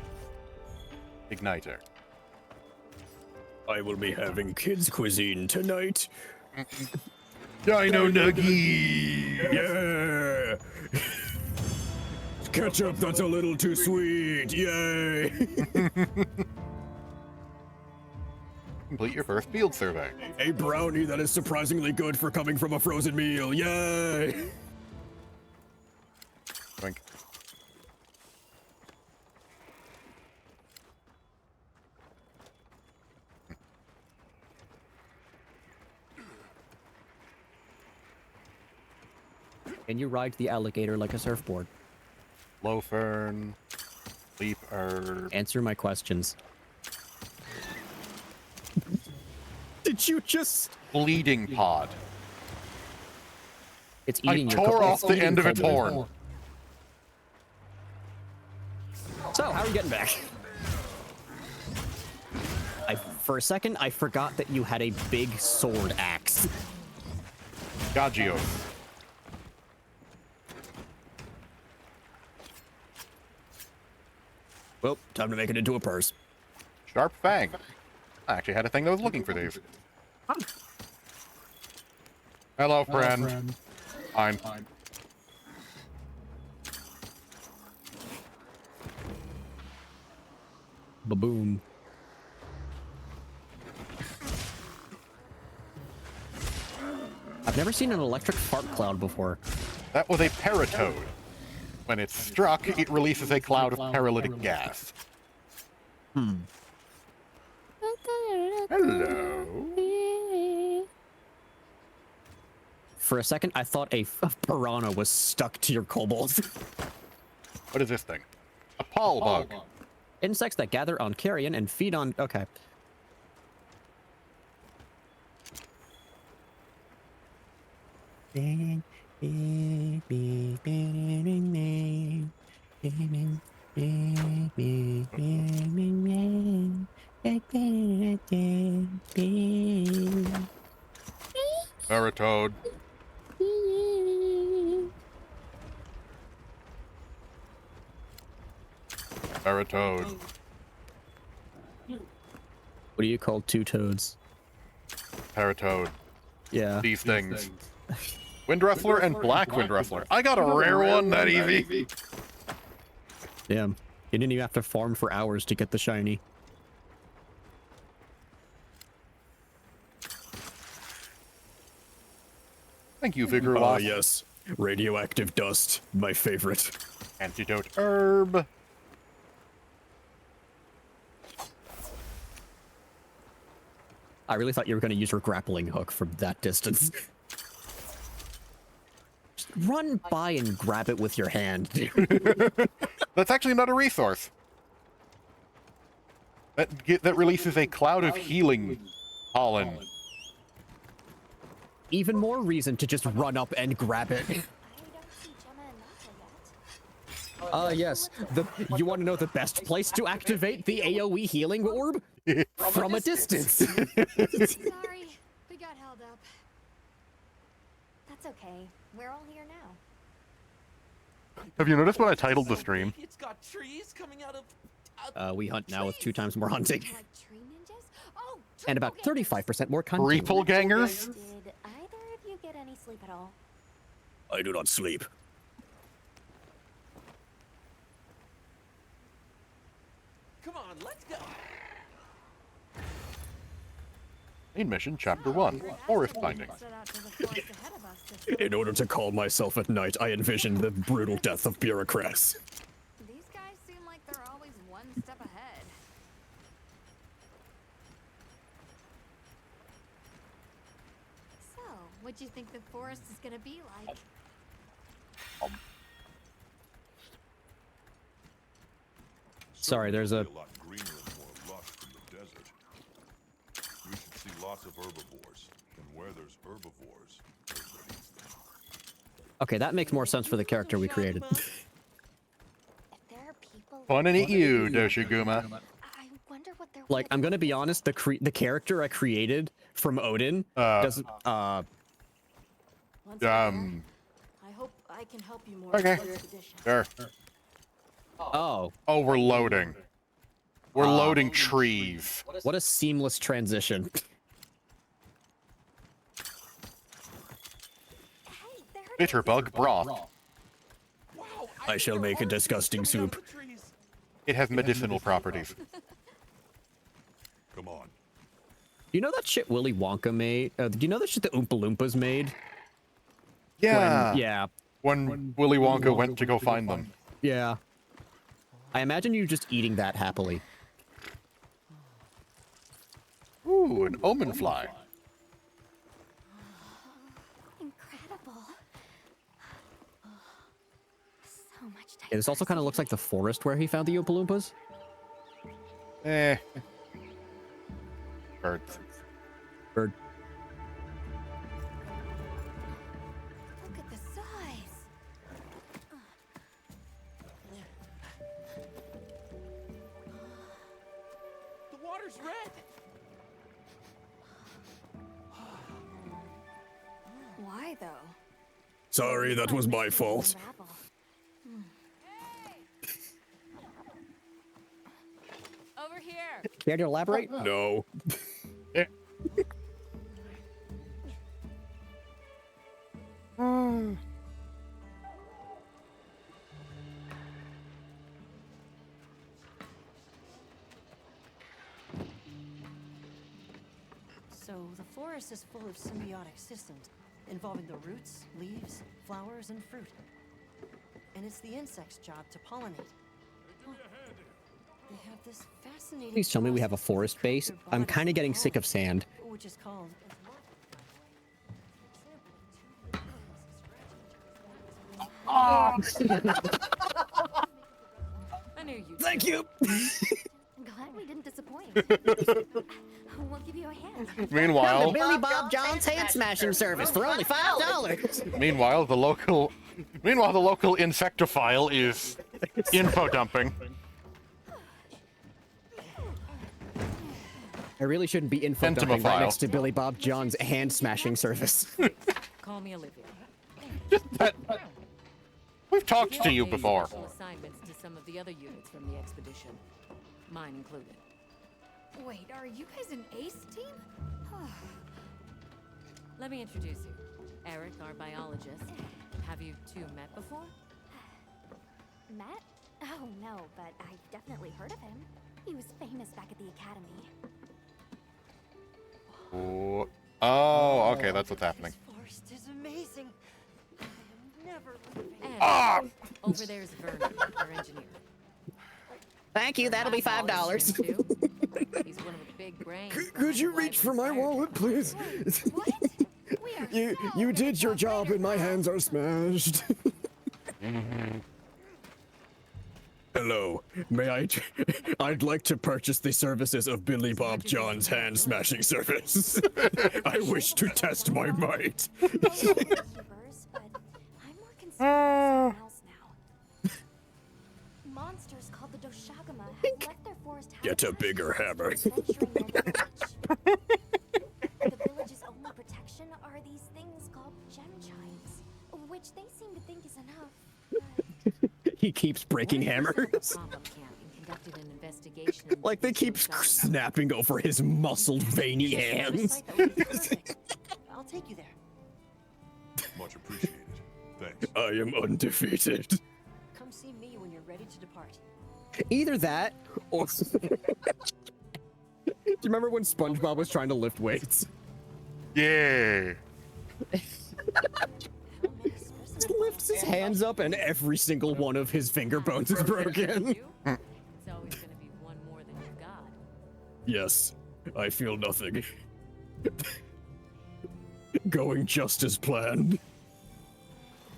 Igniter. I will be having kids' cuisine tonight. Dino Nuggie! Yeah! Ketchup that's a little too sweet. Yay! Complete your first field survey. A brownie that is surprisingly good for coming from a frozen meal. Yay! Drink. And you ride the alligator like a surfboard. Low fern. Leaf herb. Answer my questions. Did you just... Bleeding pod. It's I eating your tore co- off it's the eating end of its cobalt. horn. So, how are you getting back? For a second, I forgot that you had a big sword axe. Gaggio. Well, time to make it into a purse. Sharp fang. I actually had a thing that was looking for these. Hello, friend. Fine. Ba-boom. I've never seen an electric fart cloud before. That was a paratoad. When it's struck, it releases a cloud of paralytic gas. Hmm. Hello. For a second, I thought a piranha was stuck to your kobold. What is this thing? A pall bug. Insects that gather on carrion and feed on... Okay. Paratoad. Paratoad. What do you call two toads? Paratoad. Yeah. These things. Wind Ruffler and Black Wind Ruffler. I got a rare one that easy. Damn. You didn't even have to farm for hours to get the shiny. Thank you, Vigor Ah, Wasp. yes. Radioactive dust. My favorite. Antidote herb. I really thought you were going to use your grappling hook from that distance. Just run by and grab it with your hand. That's actually not a resource. That releases a cloud of healing pollen. Even more reason to just run up and grab it. Yes. You want to know the best place to activate the AoE healing orb? From a distance. Sorry, we got held up. That's okay. We're all here now. Have you noticed what I titled the stream? It's got trees coming out of... We hunt now with 2 times more hunting. Like tree ninjas? Oh, And about 35% more hunting. Reeple gangers? did either of you get any sleep at all? I do not sleep. Come on, let's go. Main mission, Chapter 1. Forest Finding. In order to calm myself at night, I envision the brutal death of bureaucrats. These guys seem like they're always one step ahead. So, what do you think the forest is gonna be like? Sorry, there's a... A lot greener and more lush than the lots of herbivores, and where there's herbivores, there's enemies. Okay, that makes more sense for the character we created. If there are people Pointing at you, Doshiguma. I wonder what they're Like, I'm gonna be honest, the character I created from Odin doesn't Once we're there, I hope I can help you more. Okay. with the expedition. Sure. Oh, Oh, we're loading. We're loading trees. what a seamless transition. Hey, there it Bitter is. bug broth. Wow, I shall make a disgusting coming out soup. of the trees. It has medicinal properties. Come on. You know that shit Willy Wonka made? Do you know that shit the Oompa Loompas made? Yeah. Yeah. When Willy Wonka went to go find them. Yeah. I imagine you just eating that happily. Ooh, an omen fly. Incredible. So much Yeah, this also kind of looks like the forest where he found the Oompa Loompas. Eh. Birds. Bird. Look at the size. The water's red. Why though? Sorry, that was my fault. Unravel. Over here. Care to elaborate? No. Eh. So the forest is full of symbiotic systems involving the roots, leaves, flowers, and fruit. And it's the insect's job to pollinate. They have this fascinating Please tell me we have a process forest base. their I'm bodies kind of getting pollinate, sick of sand. which is called I knew you. Thank you. Glad we didn't disappoint. We'll give you a hand. Meanwhile, Billy Bob John's hand smashing service for only $5. meanwhile, the local insectophile is info dumping. I really shouldn't be info dumping right Pentimophile. next to Billy Bob John's hand smashing service. Call me Olivia. We've talked to you Gave before. special assignments to some of the other units from the expedition, mine included. Wait, are you guys an ace team? Let me introduce you. Eric, our biologist. Have you two met before? Matt? Oh no, but I've definitely heard of him. He was famous back at the academy. Ooh. Oh, okay, that's what's happening. forest is amazing. I am never leaving. And Ah! over there's Vernon, our engineer. Thank you, that'll be $5. Too. He's one of the big brains. Could you reach for my wallet, please? You did your job and my hands are smashed. Hello. I'd like to purchase the services of Billy Bob John's hand smashing service. I wish to test my might. Keepers, but I'm more concerned about something else now. Monsters called the Doshagama have left their forest Get a bigger hammer. venturing on the village. The village's only protection are these things called gem chimes, which they seem to think is enough. He keeps breaking hammers. Pop-up camp and conducted an investigation. into Like they the keep Doshagama. snapping over his muscled, veiny hands. I'll take you there. Much appreciated. Thanks. I am undefeated. Come see me when you're ready to depart. Either that, or... Do you remember when SpongeBob was trying to lift weights? Yeah. He lifts his hands up and every single one of his finger bones is broken. It's always gonna be one more than you've got. Yes, I feel nothing. Going just as planned.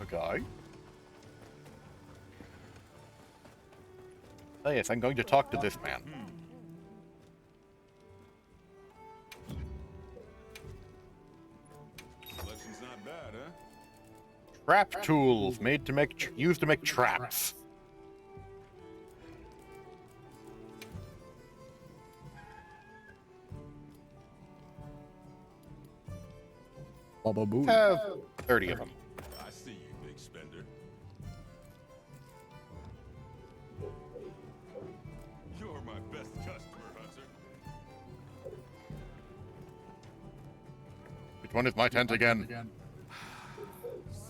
A guy? Oh yes, I'm going to talk to this man. Not bad, huh? Trap tools made to make used to make traps. Baba Boo. Have 30 of them. I see you, big spender. You're my best customer, Hunter. Which one is my tent again?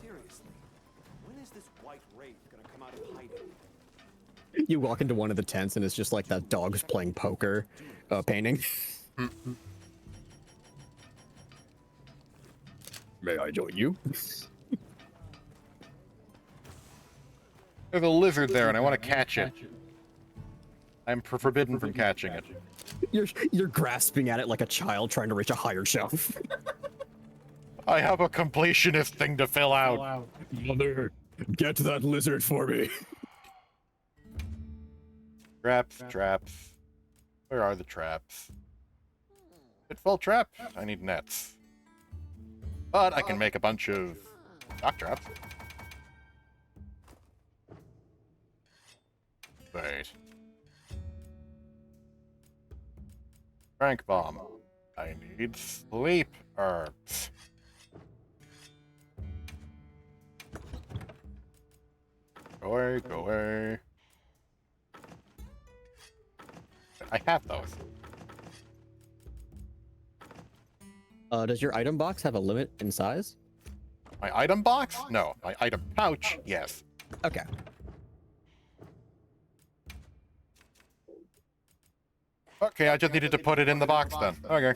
Seriously, when is this white wraith gonna come out of hiding? You walk into one of the tents and it's just like that dog's playing poker painting. May I join you? There's a lizard there and I want to catch it. I'm forbidden from catching it. You're grasping at it like a child trying to reach a higher shelf. I have a completionist thing to fill out. Mother, get that lizard for me. Traps, traps. Where are the traps? Pitfall trap? I need nets. But I can make a bunch of shock traps. Wait. Crank bomb. I need sleep herbs. Go away, go away. I have those. Does your item box have a limit in size? My item box? No. My item pouch? Yes. Okay. Okay, I just needed to put it in the box then. Okay.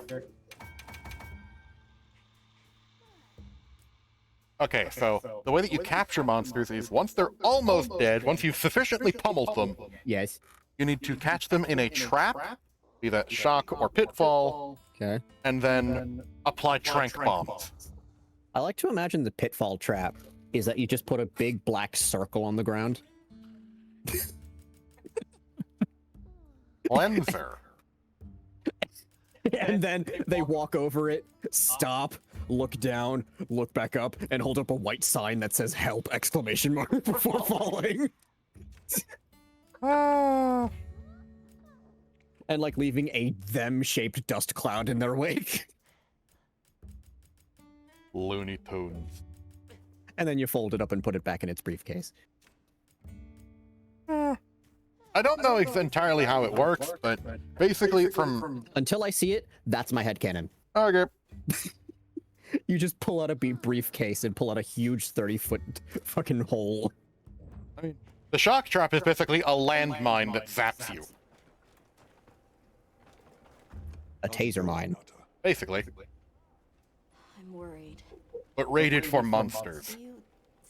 Okay, so the way that you capture monsters is once they're almost dead, once you've sufficiently pummeled them, yes, you need to catch them in a trap, be that shock or pitfall, okay, and then apply trank bombs. I like to imagine the pitfall trap is that you just put a big black circle on the ground. Cleanser. And then they walk over it, stop, look down, look back up, and hold up a white sign that says "Help!" exclamation mark before falling. And like leaving a them-shaped dust cloud in their wake. Looney Tunes. And then you fold it up and put it back in its briefcase. I don't know entirely how it works, but basically from... Until I see it, that's my headcanon. Okay. You just pull out a briefcase and pull out a huge 30-foot fucking hole. I mean, the shock trap is basically a landmine that zaps you. A taser mine. Basically. I'm worried. But rated for monsters. Do you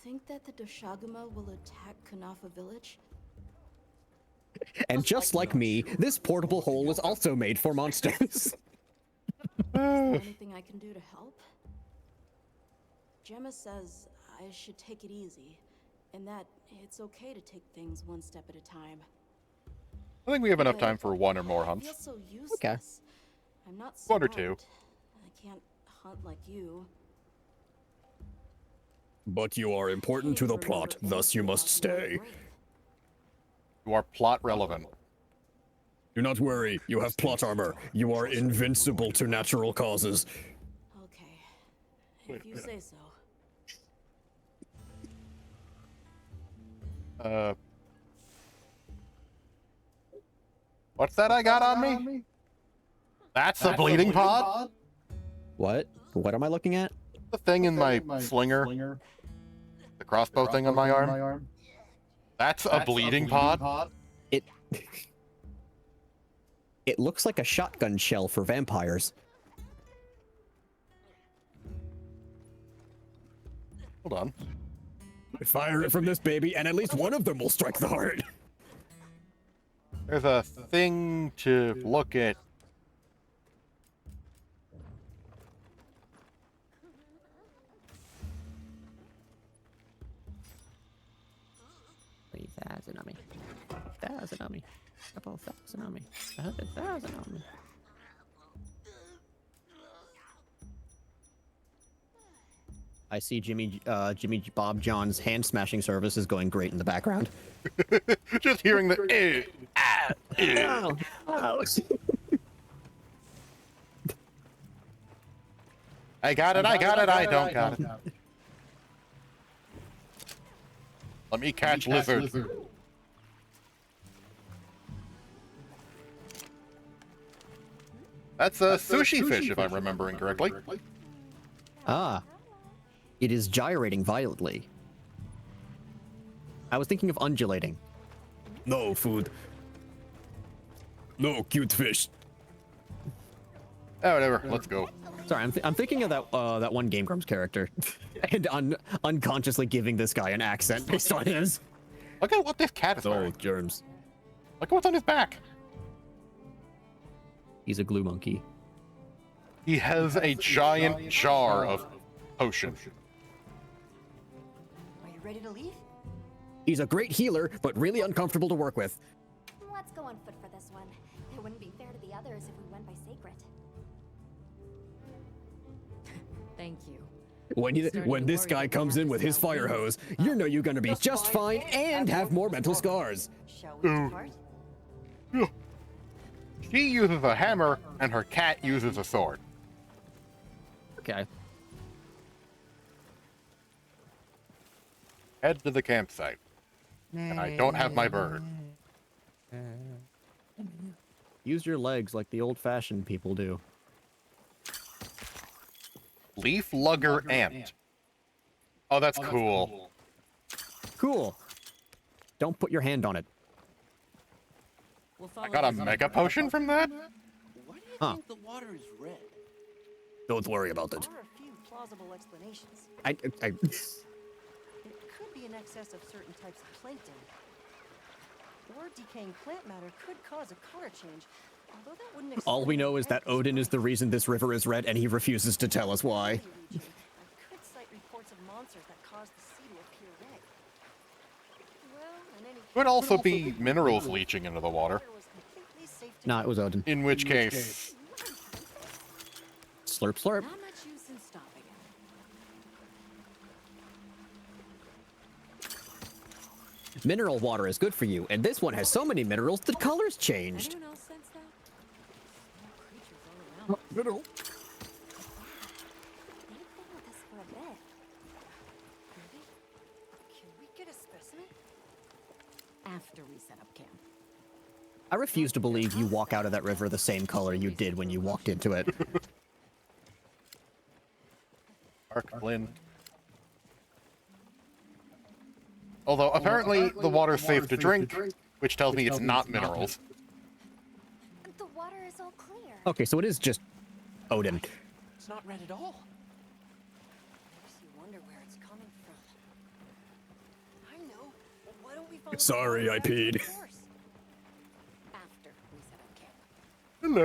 think that the Doshaguma will attack Kunafa village? And just like me, this portable hole is also made for monsters. Is there anything I can do to help? Gemma says I should take it easy, and that it's okay to take things one step at a time. I think we have enough time for one or more I hunts. feel so useless. Okay. I'm not One or smart. two. I can't hunt like you. But you are important to the plot, thus you must stay. You are plot relevant. Do not worry, you have plot armor. You are invincible to natural causes. Okay. If you say so. What's that I got on me? That's a bleeding pod? What? What am I looking at? The thing in my slinger. The crossbow thing on my arm. That's a bleeding pod? It looks like a shotgun shell for vampires. Hold on. Fire it from this baby, and at least one of them will strike the heart. There's a thing to look at. $3,000 on me. 1,000 on me. Couple thousand on me. 100,000 on me. I see Jimmy Bob John's hand smashing service is going great in the background. Just hearing the Ow, ow. I got it, I don't got it. Let me catch lizard. That's a sushi fish, if I'm remembering correctly. Ah. It is gyrating violently. I was thinking of undulating. No food. No cute fish. Oh, whatever. Let's go. Sorry, I'm thinking of that one Game Grumps character, and unconsciously giving this guy an accent based on his. Look at what this cat is wearing. Germs. Look at what's on his back. He's a glue monkey. He has a giant jar of potion. Are you ready to leave? He's a great healer, but really uncomfortable to work with. Let's go on foot for this one. It wouldn't be fair to the others if we went by Sacred. Thank you. When this guy comes in with his fire hose, you know you're gonna be just fine and have more mental scars. Shall we depart? She uses a hammer, and her cat uses a sword. Okay. Head to the campsite. And I don't have my bird. Use your legs like the old-fashioned people do. Leaf lugger ant. Oh, that's cool. Cool. Don't put your hand on it. I got a mega potion from that? Why do you Huh. think the water is red? Don't worry about it. There are a few plausible explanations. I It could be in excess of certain types of plankton. Or decaying plant matter could cause a color change, although that wouldn't explain all we know is that everything. Odin is the reason this river is red, and he refuses to tell us why. Region, I could cite reports of monsters that cause the sea to appear red. Well, in any Could also be minerals leaching into the water. water was completely safe to Nah, it was Odin. In which case, Slurp, slurp. Not much use in stopping it. Mineral water is good for you, and this one has so many minerals the color's changed. Anyone else sense that? creatures all around. Mineral. They've been with us for a bit. Really? Can we get a specimen? After we set up camp. I refuse to believe you walk out of that river the same color you did when you walked into it. Arc Flynn. Although apparently the water's safe to drink, which tells me it's not minerals. The water is all clear. Okay, so it is just Odin. It's not red at all. Makes you wonder where it's coming from. I know. Why don't we follow the Sorry, water I back to the peed. source? After we set up camp. Hello. I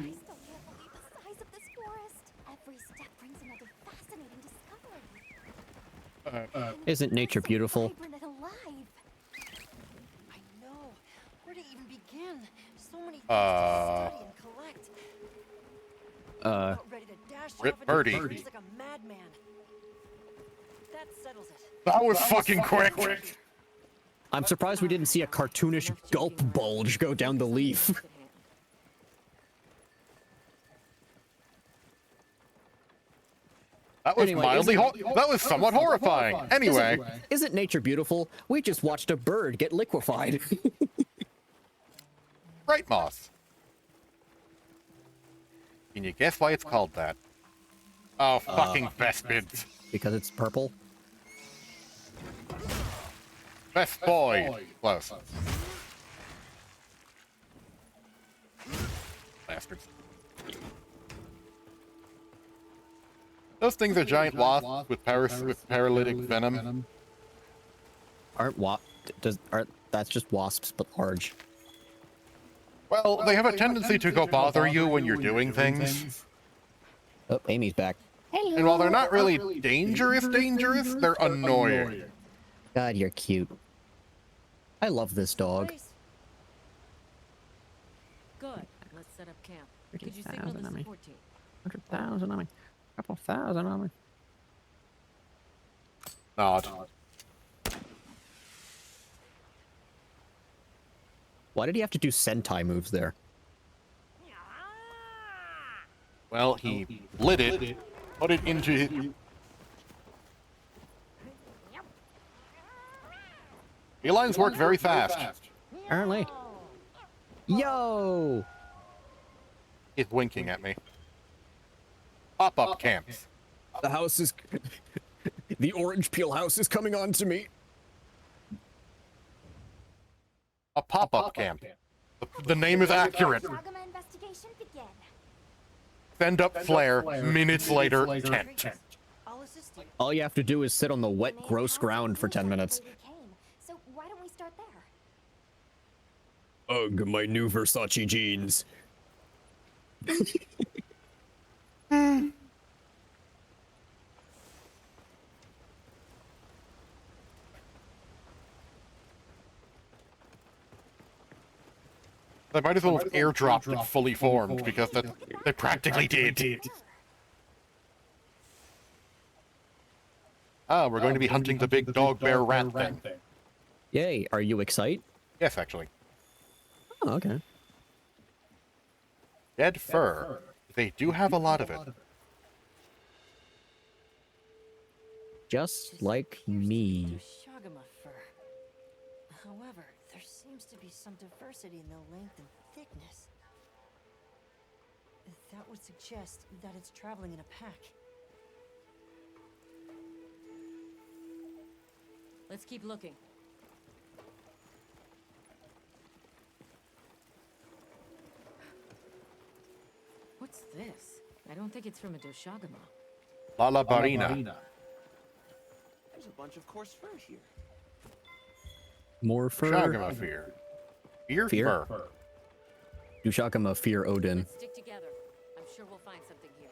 still can't believe the size of this forest. Every step brings another fascinating discovery. Isn't nature beautiful? Vibrant and alive. I know. Where to even begin? So many things to study and collect. About ready to dash Rip off into Birdie. the trees like a madman. That settles it. That was fucking quick. I'm surprised we didn't see a cartoonish gulp bulge go down the leaf. That was Anyway, mildly isn't- that was somewhat horrifying. Anyway, Isn't nature beautiful? We just watched a bird get liquefied. right, Moss. Can you guess why it's called that? Oh, fucking Vespids. Because it's purple. Best boy. Close. Bastards. Those things are giant wasps with paralytic venom. Aren't that's just wasps, but large. Well, they have a tendency to go bother you when you're doing things. Oh, Amy's back. And while they're not really dangerous, they're annoying. God, you're cute. I love this dog. Nice. Good. Let's set up camp. Could you 30,000 signal the on me. support team? 100,000 on me. Couple thousand on me. Nod. Why did he have to do Sentai moves there? Well, he lit it, put it into... Felines work very fast. Apparently. Yo! He's winking at me. Pop-up camps. The house is... the orange peel house is coming on to me. A pop-up camp. The name is accurate. Shagama investigation begin. Send up flare, minutes later, tent. I'll assist you. All you have to do is sit on the wet, gross ground for 10 minutes. So why don't we start there? Ugh, my new Versace jeans. They might as well have airdropped it fully formed, because they practically did. Ah, we're going to be hunting the big dog bear rat thing. Yay, are you excited? Yes, actually. Oh, okay. Dead fur. They do have a lot of it. Just like me. Shagama fur. However, there seems to be some diversity in the length and thickness. That would suggest that it's traveling in a pack. Let's keep looking. What's this? I don't think it's from a Doshagama. Lalabarina. There's a bunch of coarse fur here. More fur. Shagama fear. Fear? Fear? Fur. Dushakama fear Odin. Stick together. I'm sure we'll find something here.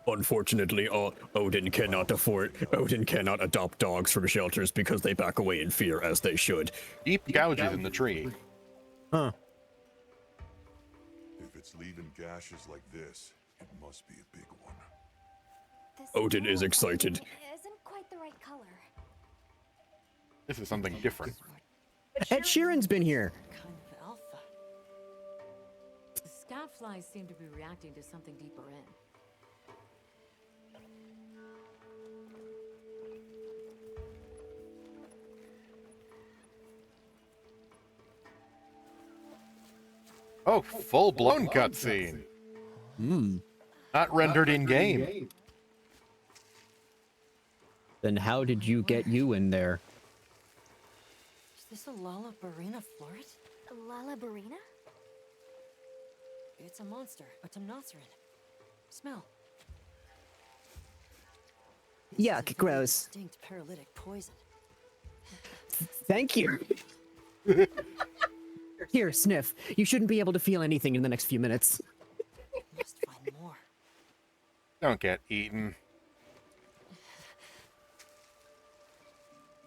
Unfortunately, Odin cannot adopt dogs from shelters because they back away in fear, as they should. Deep gouges in the tree. Huh. If it's leaving gashes like this, it must be a big one. This Odin is excited. Isn't quite the right color. This is something different. Ed Sheeran's been here. Kind of alpha. The scout flies seem to be reacting to something deeper in. Oh, full-blown cutscene. Not rendered in-game. Then how did you get you in there? Is this a Lalabarina floret? Lalabarina? It's a monster, a Temnoceran. Smell. Yuck, gross. Distinct paralytic poison. Thank you. Here, sniff. You shouldn't be able to feel anything in the next few minutes. Must find more. Don't get eaten.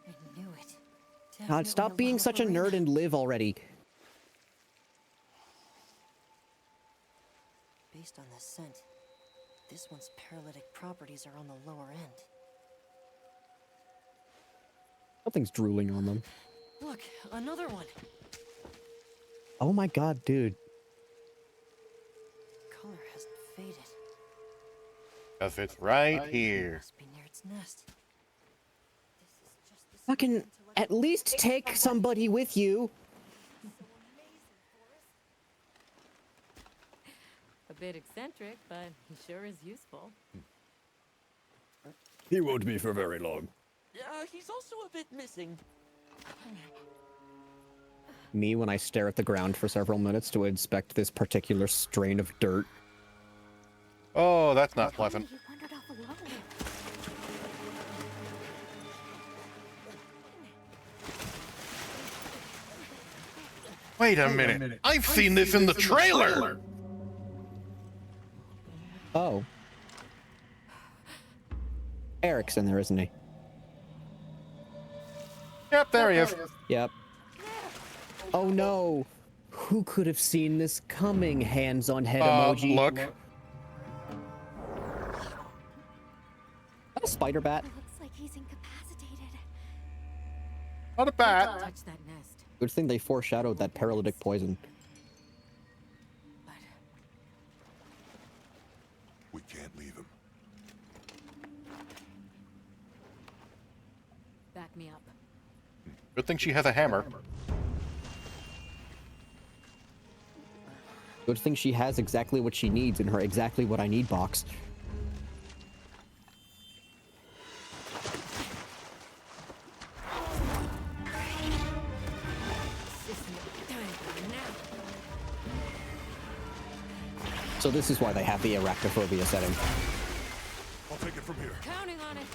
I knew it. God, Definitely stop being such a nerd Lalabarina. and live already. Based on the scent, this one's paralytic properties are on the lower end. Something's drooling on them. Look, another one. Oh my god, dude. Color hasn't faded. Because it's right here. Must be near its nest. This is just the Fucking at least take somebody with you. A bit eccentric, but he sure is useful. He won't be for very long. He's also a bit missing. Me when I stare at the ground for several minutes to inspect this particular strain of dirt. Oh, that's not pleasant. He wandered off alone. Wait a minute. I've seen this in the trailer! Oh. Eric's in there, isn't he? Yep, there he is. Yep. Oh no. Who could have seen this coming? Hands on head emoji. Look. A spider bat. Looks like he's incapacitated. Not a bat. Touch that nest. Good thing they foreshadowed that paralytic poison. We can't leave him. Back me up. Good thing she has a hammer. Good thing she has exactly what she needs in her exactly what I need box. So this is why they have the arachnophobia setting. I'll take it from here. Counting on it.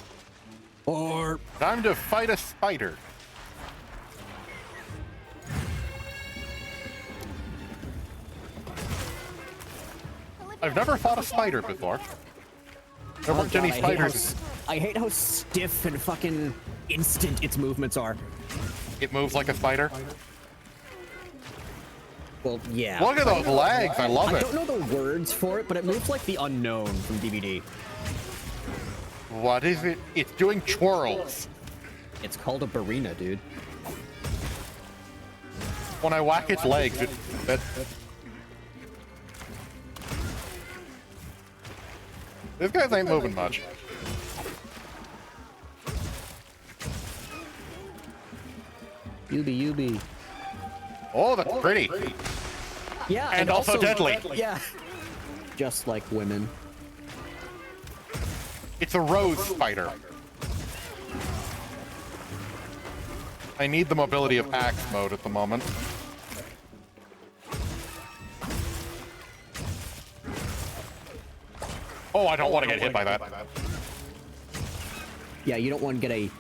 Or Time to fight a spider. I've never fought a spider before. There weren't any spiders. I hate how stiff and fucking instant its movements are. It moves like a spider. Well, yeah. Look at those legs. I love I it. don't know the words for it, but it moves like the unknown from DVD. What is it? It's doing twirls. It's called a barina, dude. When I whack its legs, These guys ain't moving much. Yubi. Oh, that's pretty. Yeah, and also deadly. Yeah. Just like women. It's a rose spider. I need the mobility of axe mode at the moment. Oh, I don't want to get hit by that. Yeah, you don't want to get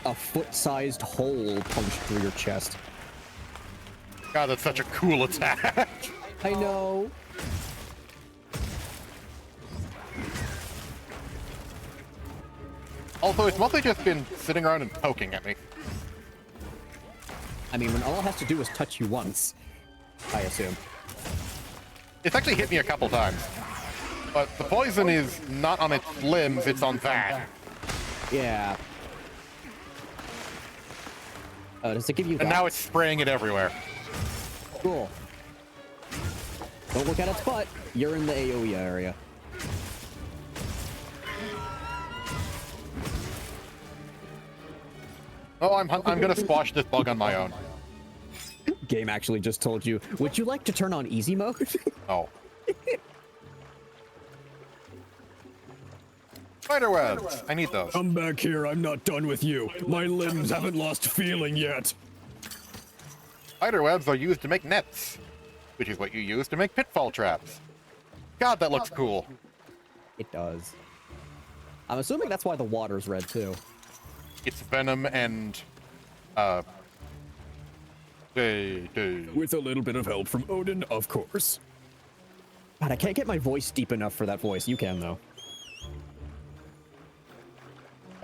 a foot-sized hole punched through your chest. God, that's such a cool attack. I know. Also, it's mostly just been sitting around and poking at me. I mean, when all it has to do is touch you once, I assume. It's actually hit me a couple times. But the poison is not on its limbs, it's on that. Yeah. Does it give you And now it's spraying it everywhere. Cool. Don't look at its butt. You're in the AoE area. Oh, I'm gonna squash this bug on my own. Game actually just told you, would you like to turn on easy mode? Oh. Spider webs! I need those. Come back here, I'm not done with you. My limbs haven't lost feeling yet. Spider webs are used to make nets, which is what you use to make pitfall traps. God, that looks cool. It does. I'm assuming that's why the water's red, too. It's venom and, With a little bit of help from Odin, of course. God, I can't get my voice deep enough for that voice. You can, though.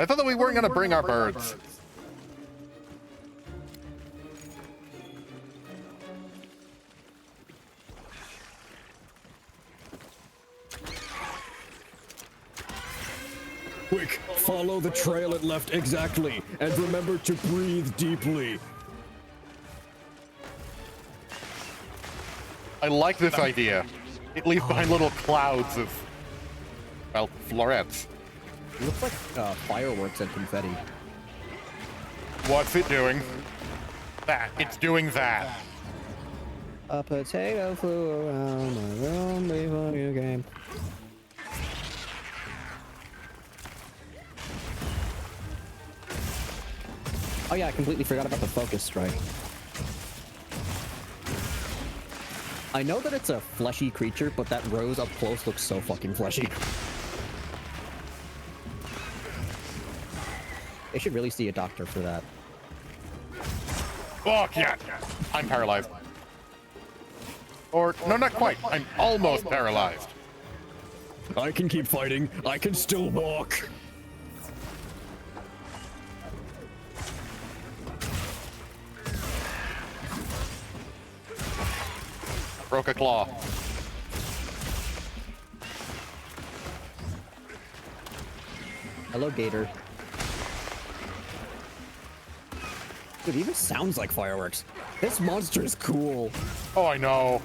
I thought that we weren't gonna bring our birds. Quick, follow the trail it left exactly, and remember to breathe deeply. I like this idea. It leaves behind little clouds of, well, florets. It looks like fireworks and confetti. What's it doing? That. It's doing that. A potato flew around my room before you came. Oh yeah, I completely forgot about the focus strike. I know that it's a fleshy creature, but that rose up close looks so fucking fleshy. They should really see a doctor for that. Fuck yeah! I'm paralyzed. Or, no, not quite. I'm almost paralyzed. I can keep fighting. I can still walk. Broke a claw. Hello, Gator. Dude, it even sounds like fireworks. This monster is cool. Oh, I know.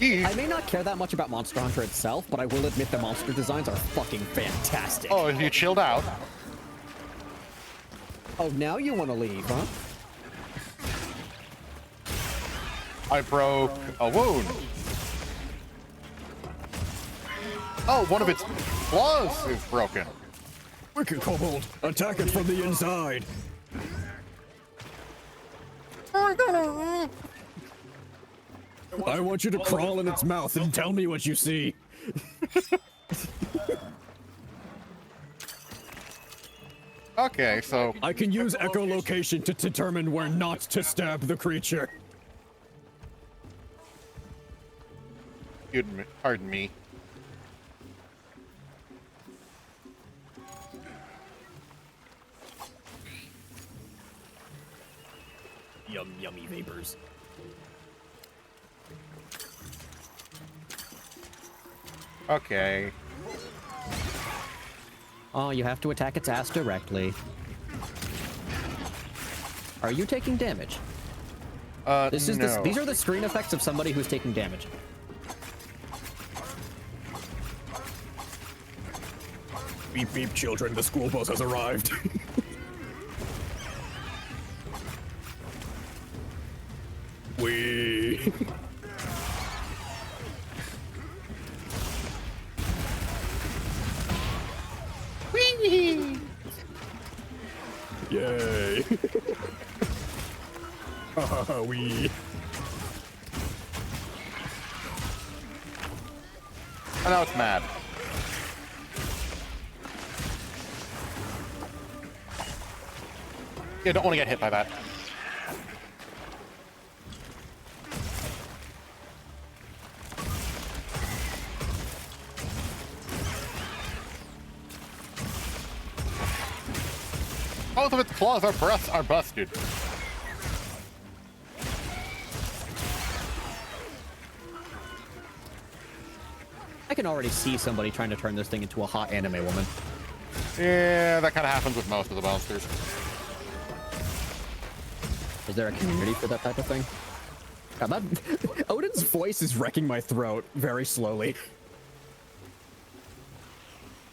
I may not care that much about Monster Hunter itself, but I will admit the monster designs are fucking fantastic. Oh, you chilled out. Oh, now you want to leave, huh? I broke a wound. Oh, one of its claws is broken. Wicked kobold, attack it from the inside. I want you to crawl in its mouth and tell me what you see. Okay, so I can use echolocation to determine where not to stab the creature. Pardon me. Yummy vapors. Okay. Oh, you have to attack its ass directly. Are you taking damage? No. These are the screen effects of somebody who's taking damage. Beep beep, children, the school bus has arrived. Wee. Wee. Yay. Wee. And now it's mad. Yeah, don't want to get hit by that. Both of its claws are busted. I can already see somebody trying to turn this thing into a hot anime woman. Yeah, that kind of happens with most of the monsters. Is there a community for that type of thing? God, Odin's voice is wrecking my throat very slowly.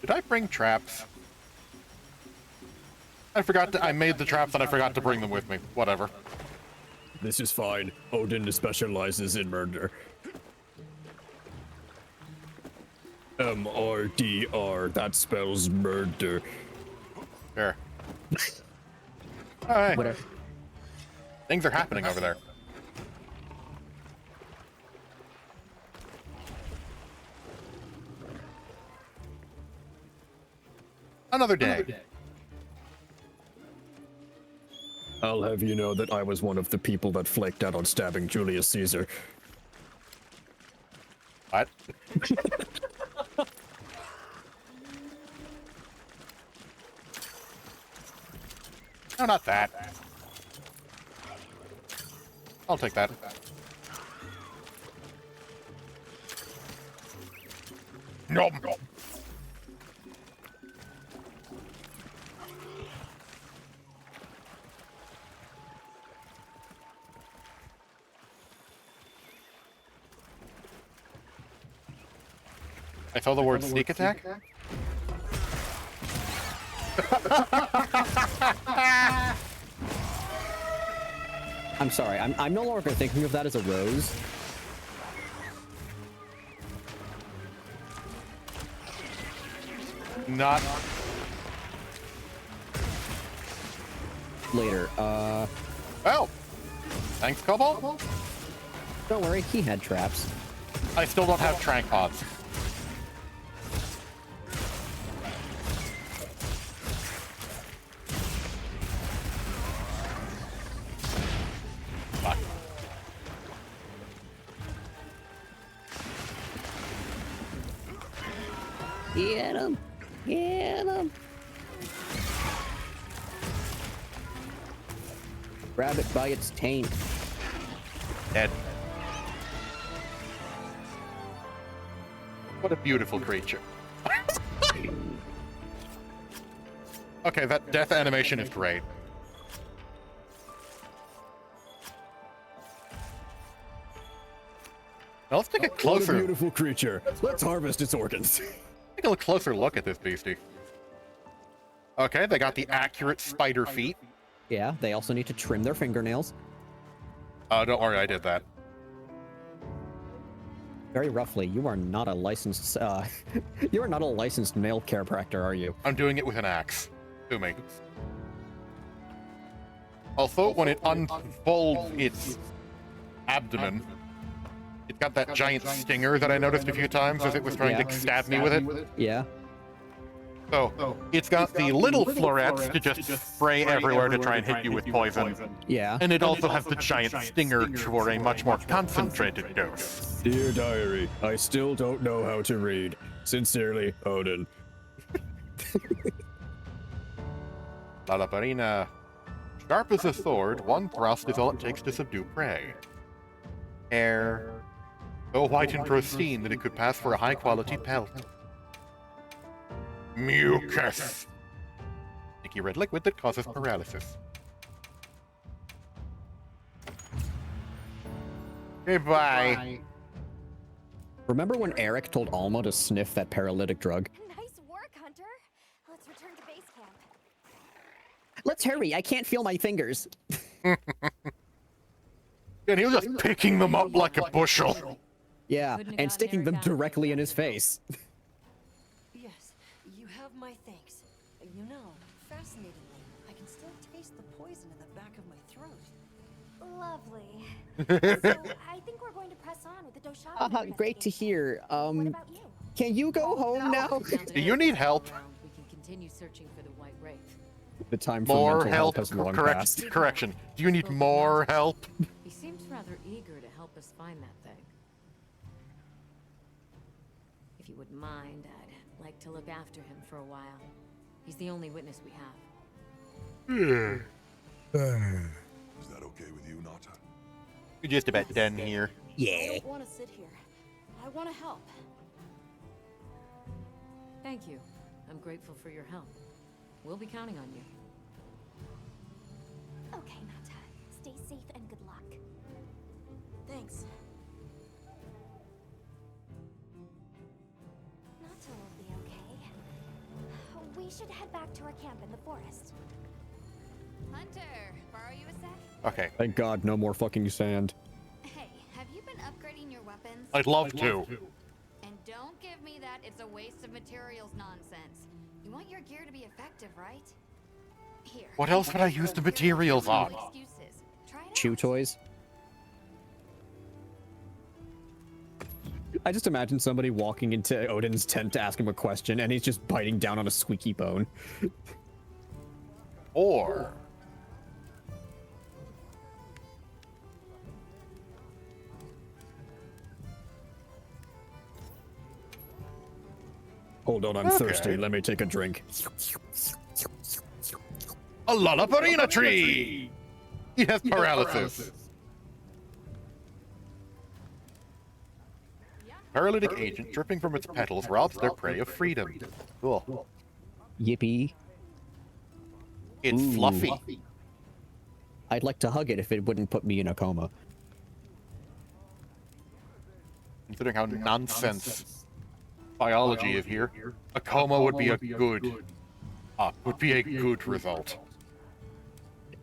Did I bring traps? I made the traps and I forgot to bring them with me. Whatever. This is fine. Odin specializes in murder. M-R-D-R, that spells murder. Sure. Alright. Whatever. Things are happening over there. Another day. I'll have you know that I was one of the people that flaked out on stabbing Julius Caesar. What? No, not that. I'll take that. Nom nom. I saw the word sneak attack. I'm sorry, I'm no longer thinking of that as a rose. Not later. Oh, thanks, Cobalt. Don't worry, he had traps. I still don't have trank pods. Fuck. Get him! Get him! Grab it by its taint. Dead. What a beautiful creature. Okay, that death animation is great. Now let's take a What a closer, beautiful creature. Let's harvest its organs. take a closer look at this beastie. Okay, they got the accurate spider feet. Yeah, they also need to trim their fingernails. Oh, don't worry, I did that. Very roughly, you are not a licensed, you are not a licensed male chiropractor, are you? I'm doing it with an axe. To me. Also, when it unfolds its abdomen, it's got that giant stinger that I noticed a few times as it was trying to stab me with it. Yeah. So, it's got the little florets to just spray everywhere to try and hit you with poison. Yeah. And it also has the giant stinger for a much more concentrated dose. Dear diary, I still don't know how to read. Sincerely, Odin. Lalaparina. Sharp as a sword, one thrust is all it takes to subdue prey. Hair. So white and pristine that it could pass for a high-quality pelt. Mucus. Sticky red liquid that causes paralysis. Goodbye. Remember when Eric told Alma to sniff that paralytic drug? Nice work, Hunter. Let's return to base camp. Let's hurry, I can't feel my fingers. And he was just picking them up like a bushel. Yeah, and sticking them directly in his face. Yes, you have my thanks. You know, fascinatingly, I can still taste the poison in the back of my throat. Lovely. So, I think we're going to press on with the Doshabi. Great to hear. Can you go home now? Do you need help? We can continue searching for the White Wraith. The time for More mental help? has long passed. Correction. Do you need more help? He seems rather eager to help us find that thing. If you wouldn't mind, I'd like to look after him for a while. He's the only witness we have. Is that okay with you, Nata? You're just about done here. I Yeah. don't want to sit here. I want to help. Thank you. I'm grateful for your help. We'll be counting on you. Okay, Nata. Stay safe and good luck. Thanks. Nata will be okay. We should head back to our camp in the forest. Hunter, borrow you a sec? Okay. Thank God, no more fucking sand. Hey, have you been upgrading your weapons? I'd love to. And don't give me that it's a waste of materials nonsense. You want your gear to be effective, right? Here. What else would I use the materials on? Excuses. Try it Chew out. toys. I just imagine somebody walking into Odin's tent to ask him a question, and he's just biting down on a squeaky bone. Or... Hold on, I'm Okay. thirsty. Let me take a drink. a Lalaparina tree! He has paralysis. Paralytic agent dripping from its petals robs their prey of freedom. Cool. Yippee. It's Ooh. fluffy. I'd like to hug it if it wouldn't put me in a coma. Considering how nonsense biology is here, a coma would be a good result.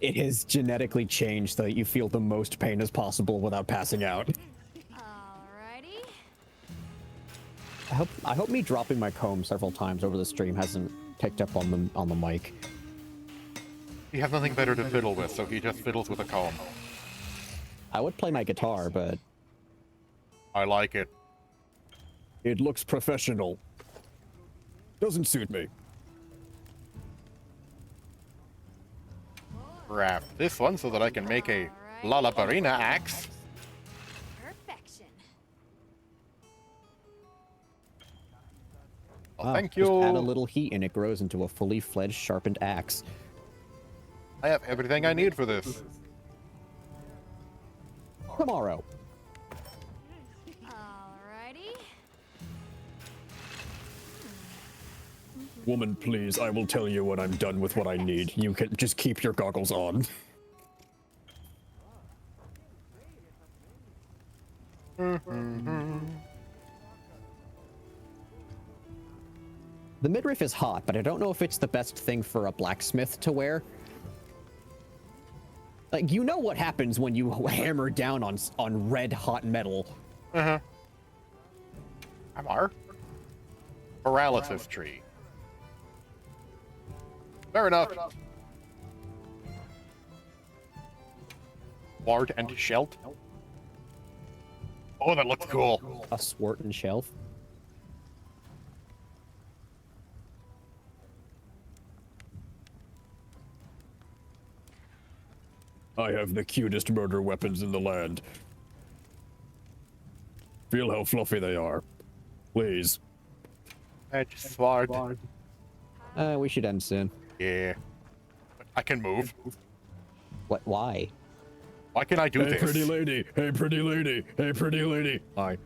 It is genetically changed so that you feel the most pain as possible without passing out. Alrighty. I hope me dropping my comb several times over the stream hasn't picked up on the mic. He has nothing better to fiddle with, so he just fiddles with a comb. I would play my guitar, but I like it. It looks professional. Doesn't suit me. Grab this one so that I can make a Lalaparina axe. Perfection. Oh, thank Just add a you. little heat and it grows into a fully fledged sharpened axe. I have everything I need for this. Tomorrow. Alrighty. Woman, please, I will tell you when I'm done with what I need. You can just keep your goggles on. The midriff is hot, but I don't know if it's the best thing for a blacksmith to wear. Like, you know what happens when you hammer down on red hot metal. Amar? Paralysis tree. Fair enough. Ward and Shelt. Oh, that looks cool. A sword and shelf. I have the cutest murder weapons in the land. Feel how fluffy they are. Please. Edge sword. We should end soon. Yeah. I can move. What? Why? Why can I do Hey, this? pretty lady. Hey, pretty lady. Hey, pretty lady. Hi.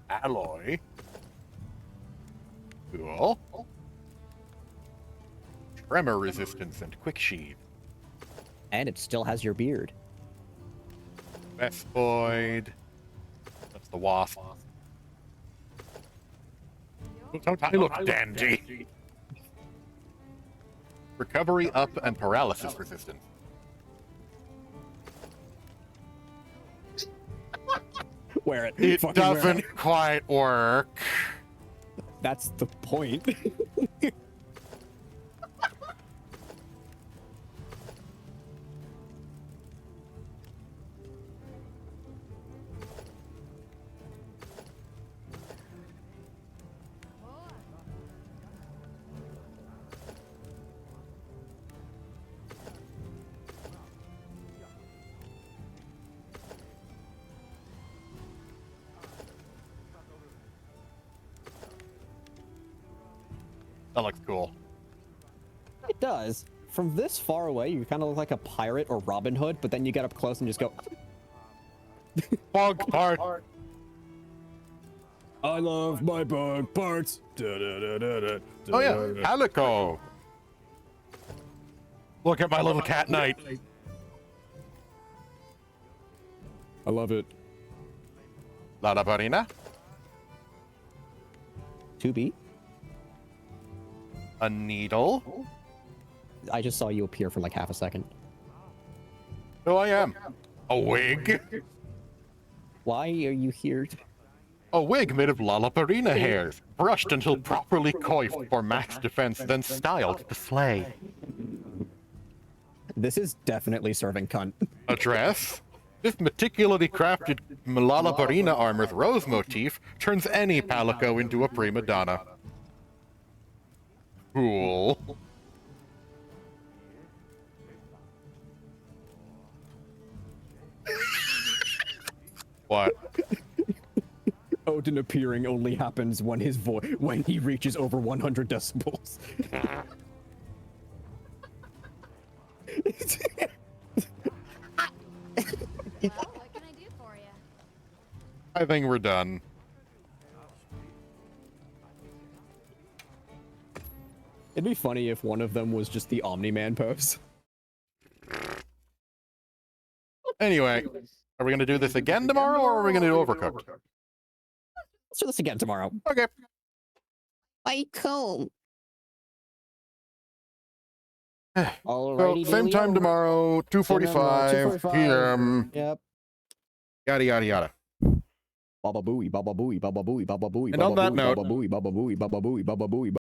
Alloy. Cool. Tremor resistance and quick sheath. And it still has your beard. Vespoid. That's the wasp. Don't I look dandy? Recovery up and paralysis resistance. Wear it. It Fucking wear doesn't it. quite work. That's the point. That looks cool. It does. From this far away, you kind of look like a pirate or Robin Hood, but then you get up close and just go... Bug part. I love my bug parts. Oh yeah, Calico. Look at my little cat knight. I love it. La Barina. 2B? A needle. I just saw you appear for like half a second. Who I am. A wig. Why are you here? A wig made of Lalaparina hairs, brushed until properly coiffed for max defense, then styled to slay. This is definitely serving cunt. A dress? This meticulously crafted Lalaparina armor's rose motif turns any palico into a prima donna. Cool. What? Odin appearing only happens when when he reaches over 100 decibels. What can I do for you? I think we're done. It'd be funny if one of them was just the Omni-Man pose. Anyway, are we going to do this again tomorrow, or are we going to do Overcooked? Let's do this again tomorrow. Okay. I cool. Alrighty, So, same time tomorrow, 2:45 p.m. Yep. Yada, yada, yada. Baba booey, baba booey, baba booey, baba booey. And on that note, baba booey, baba booey, baba booey, baba booey.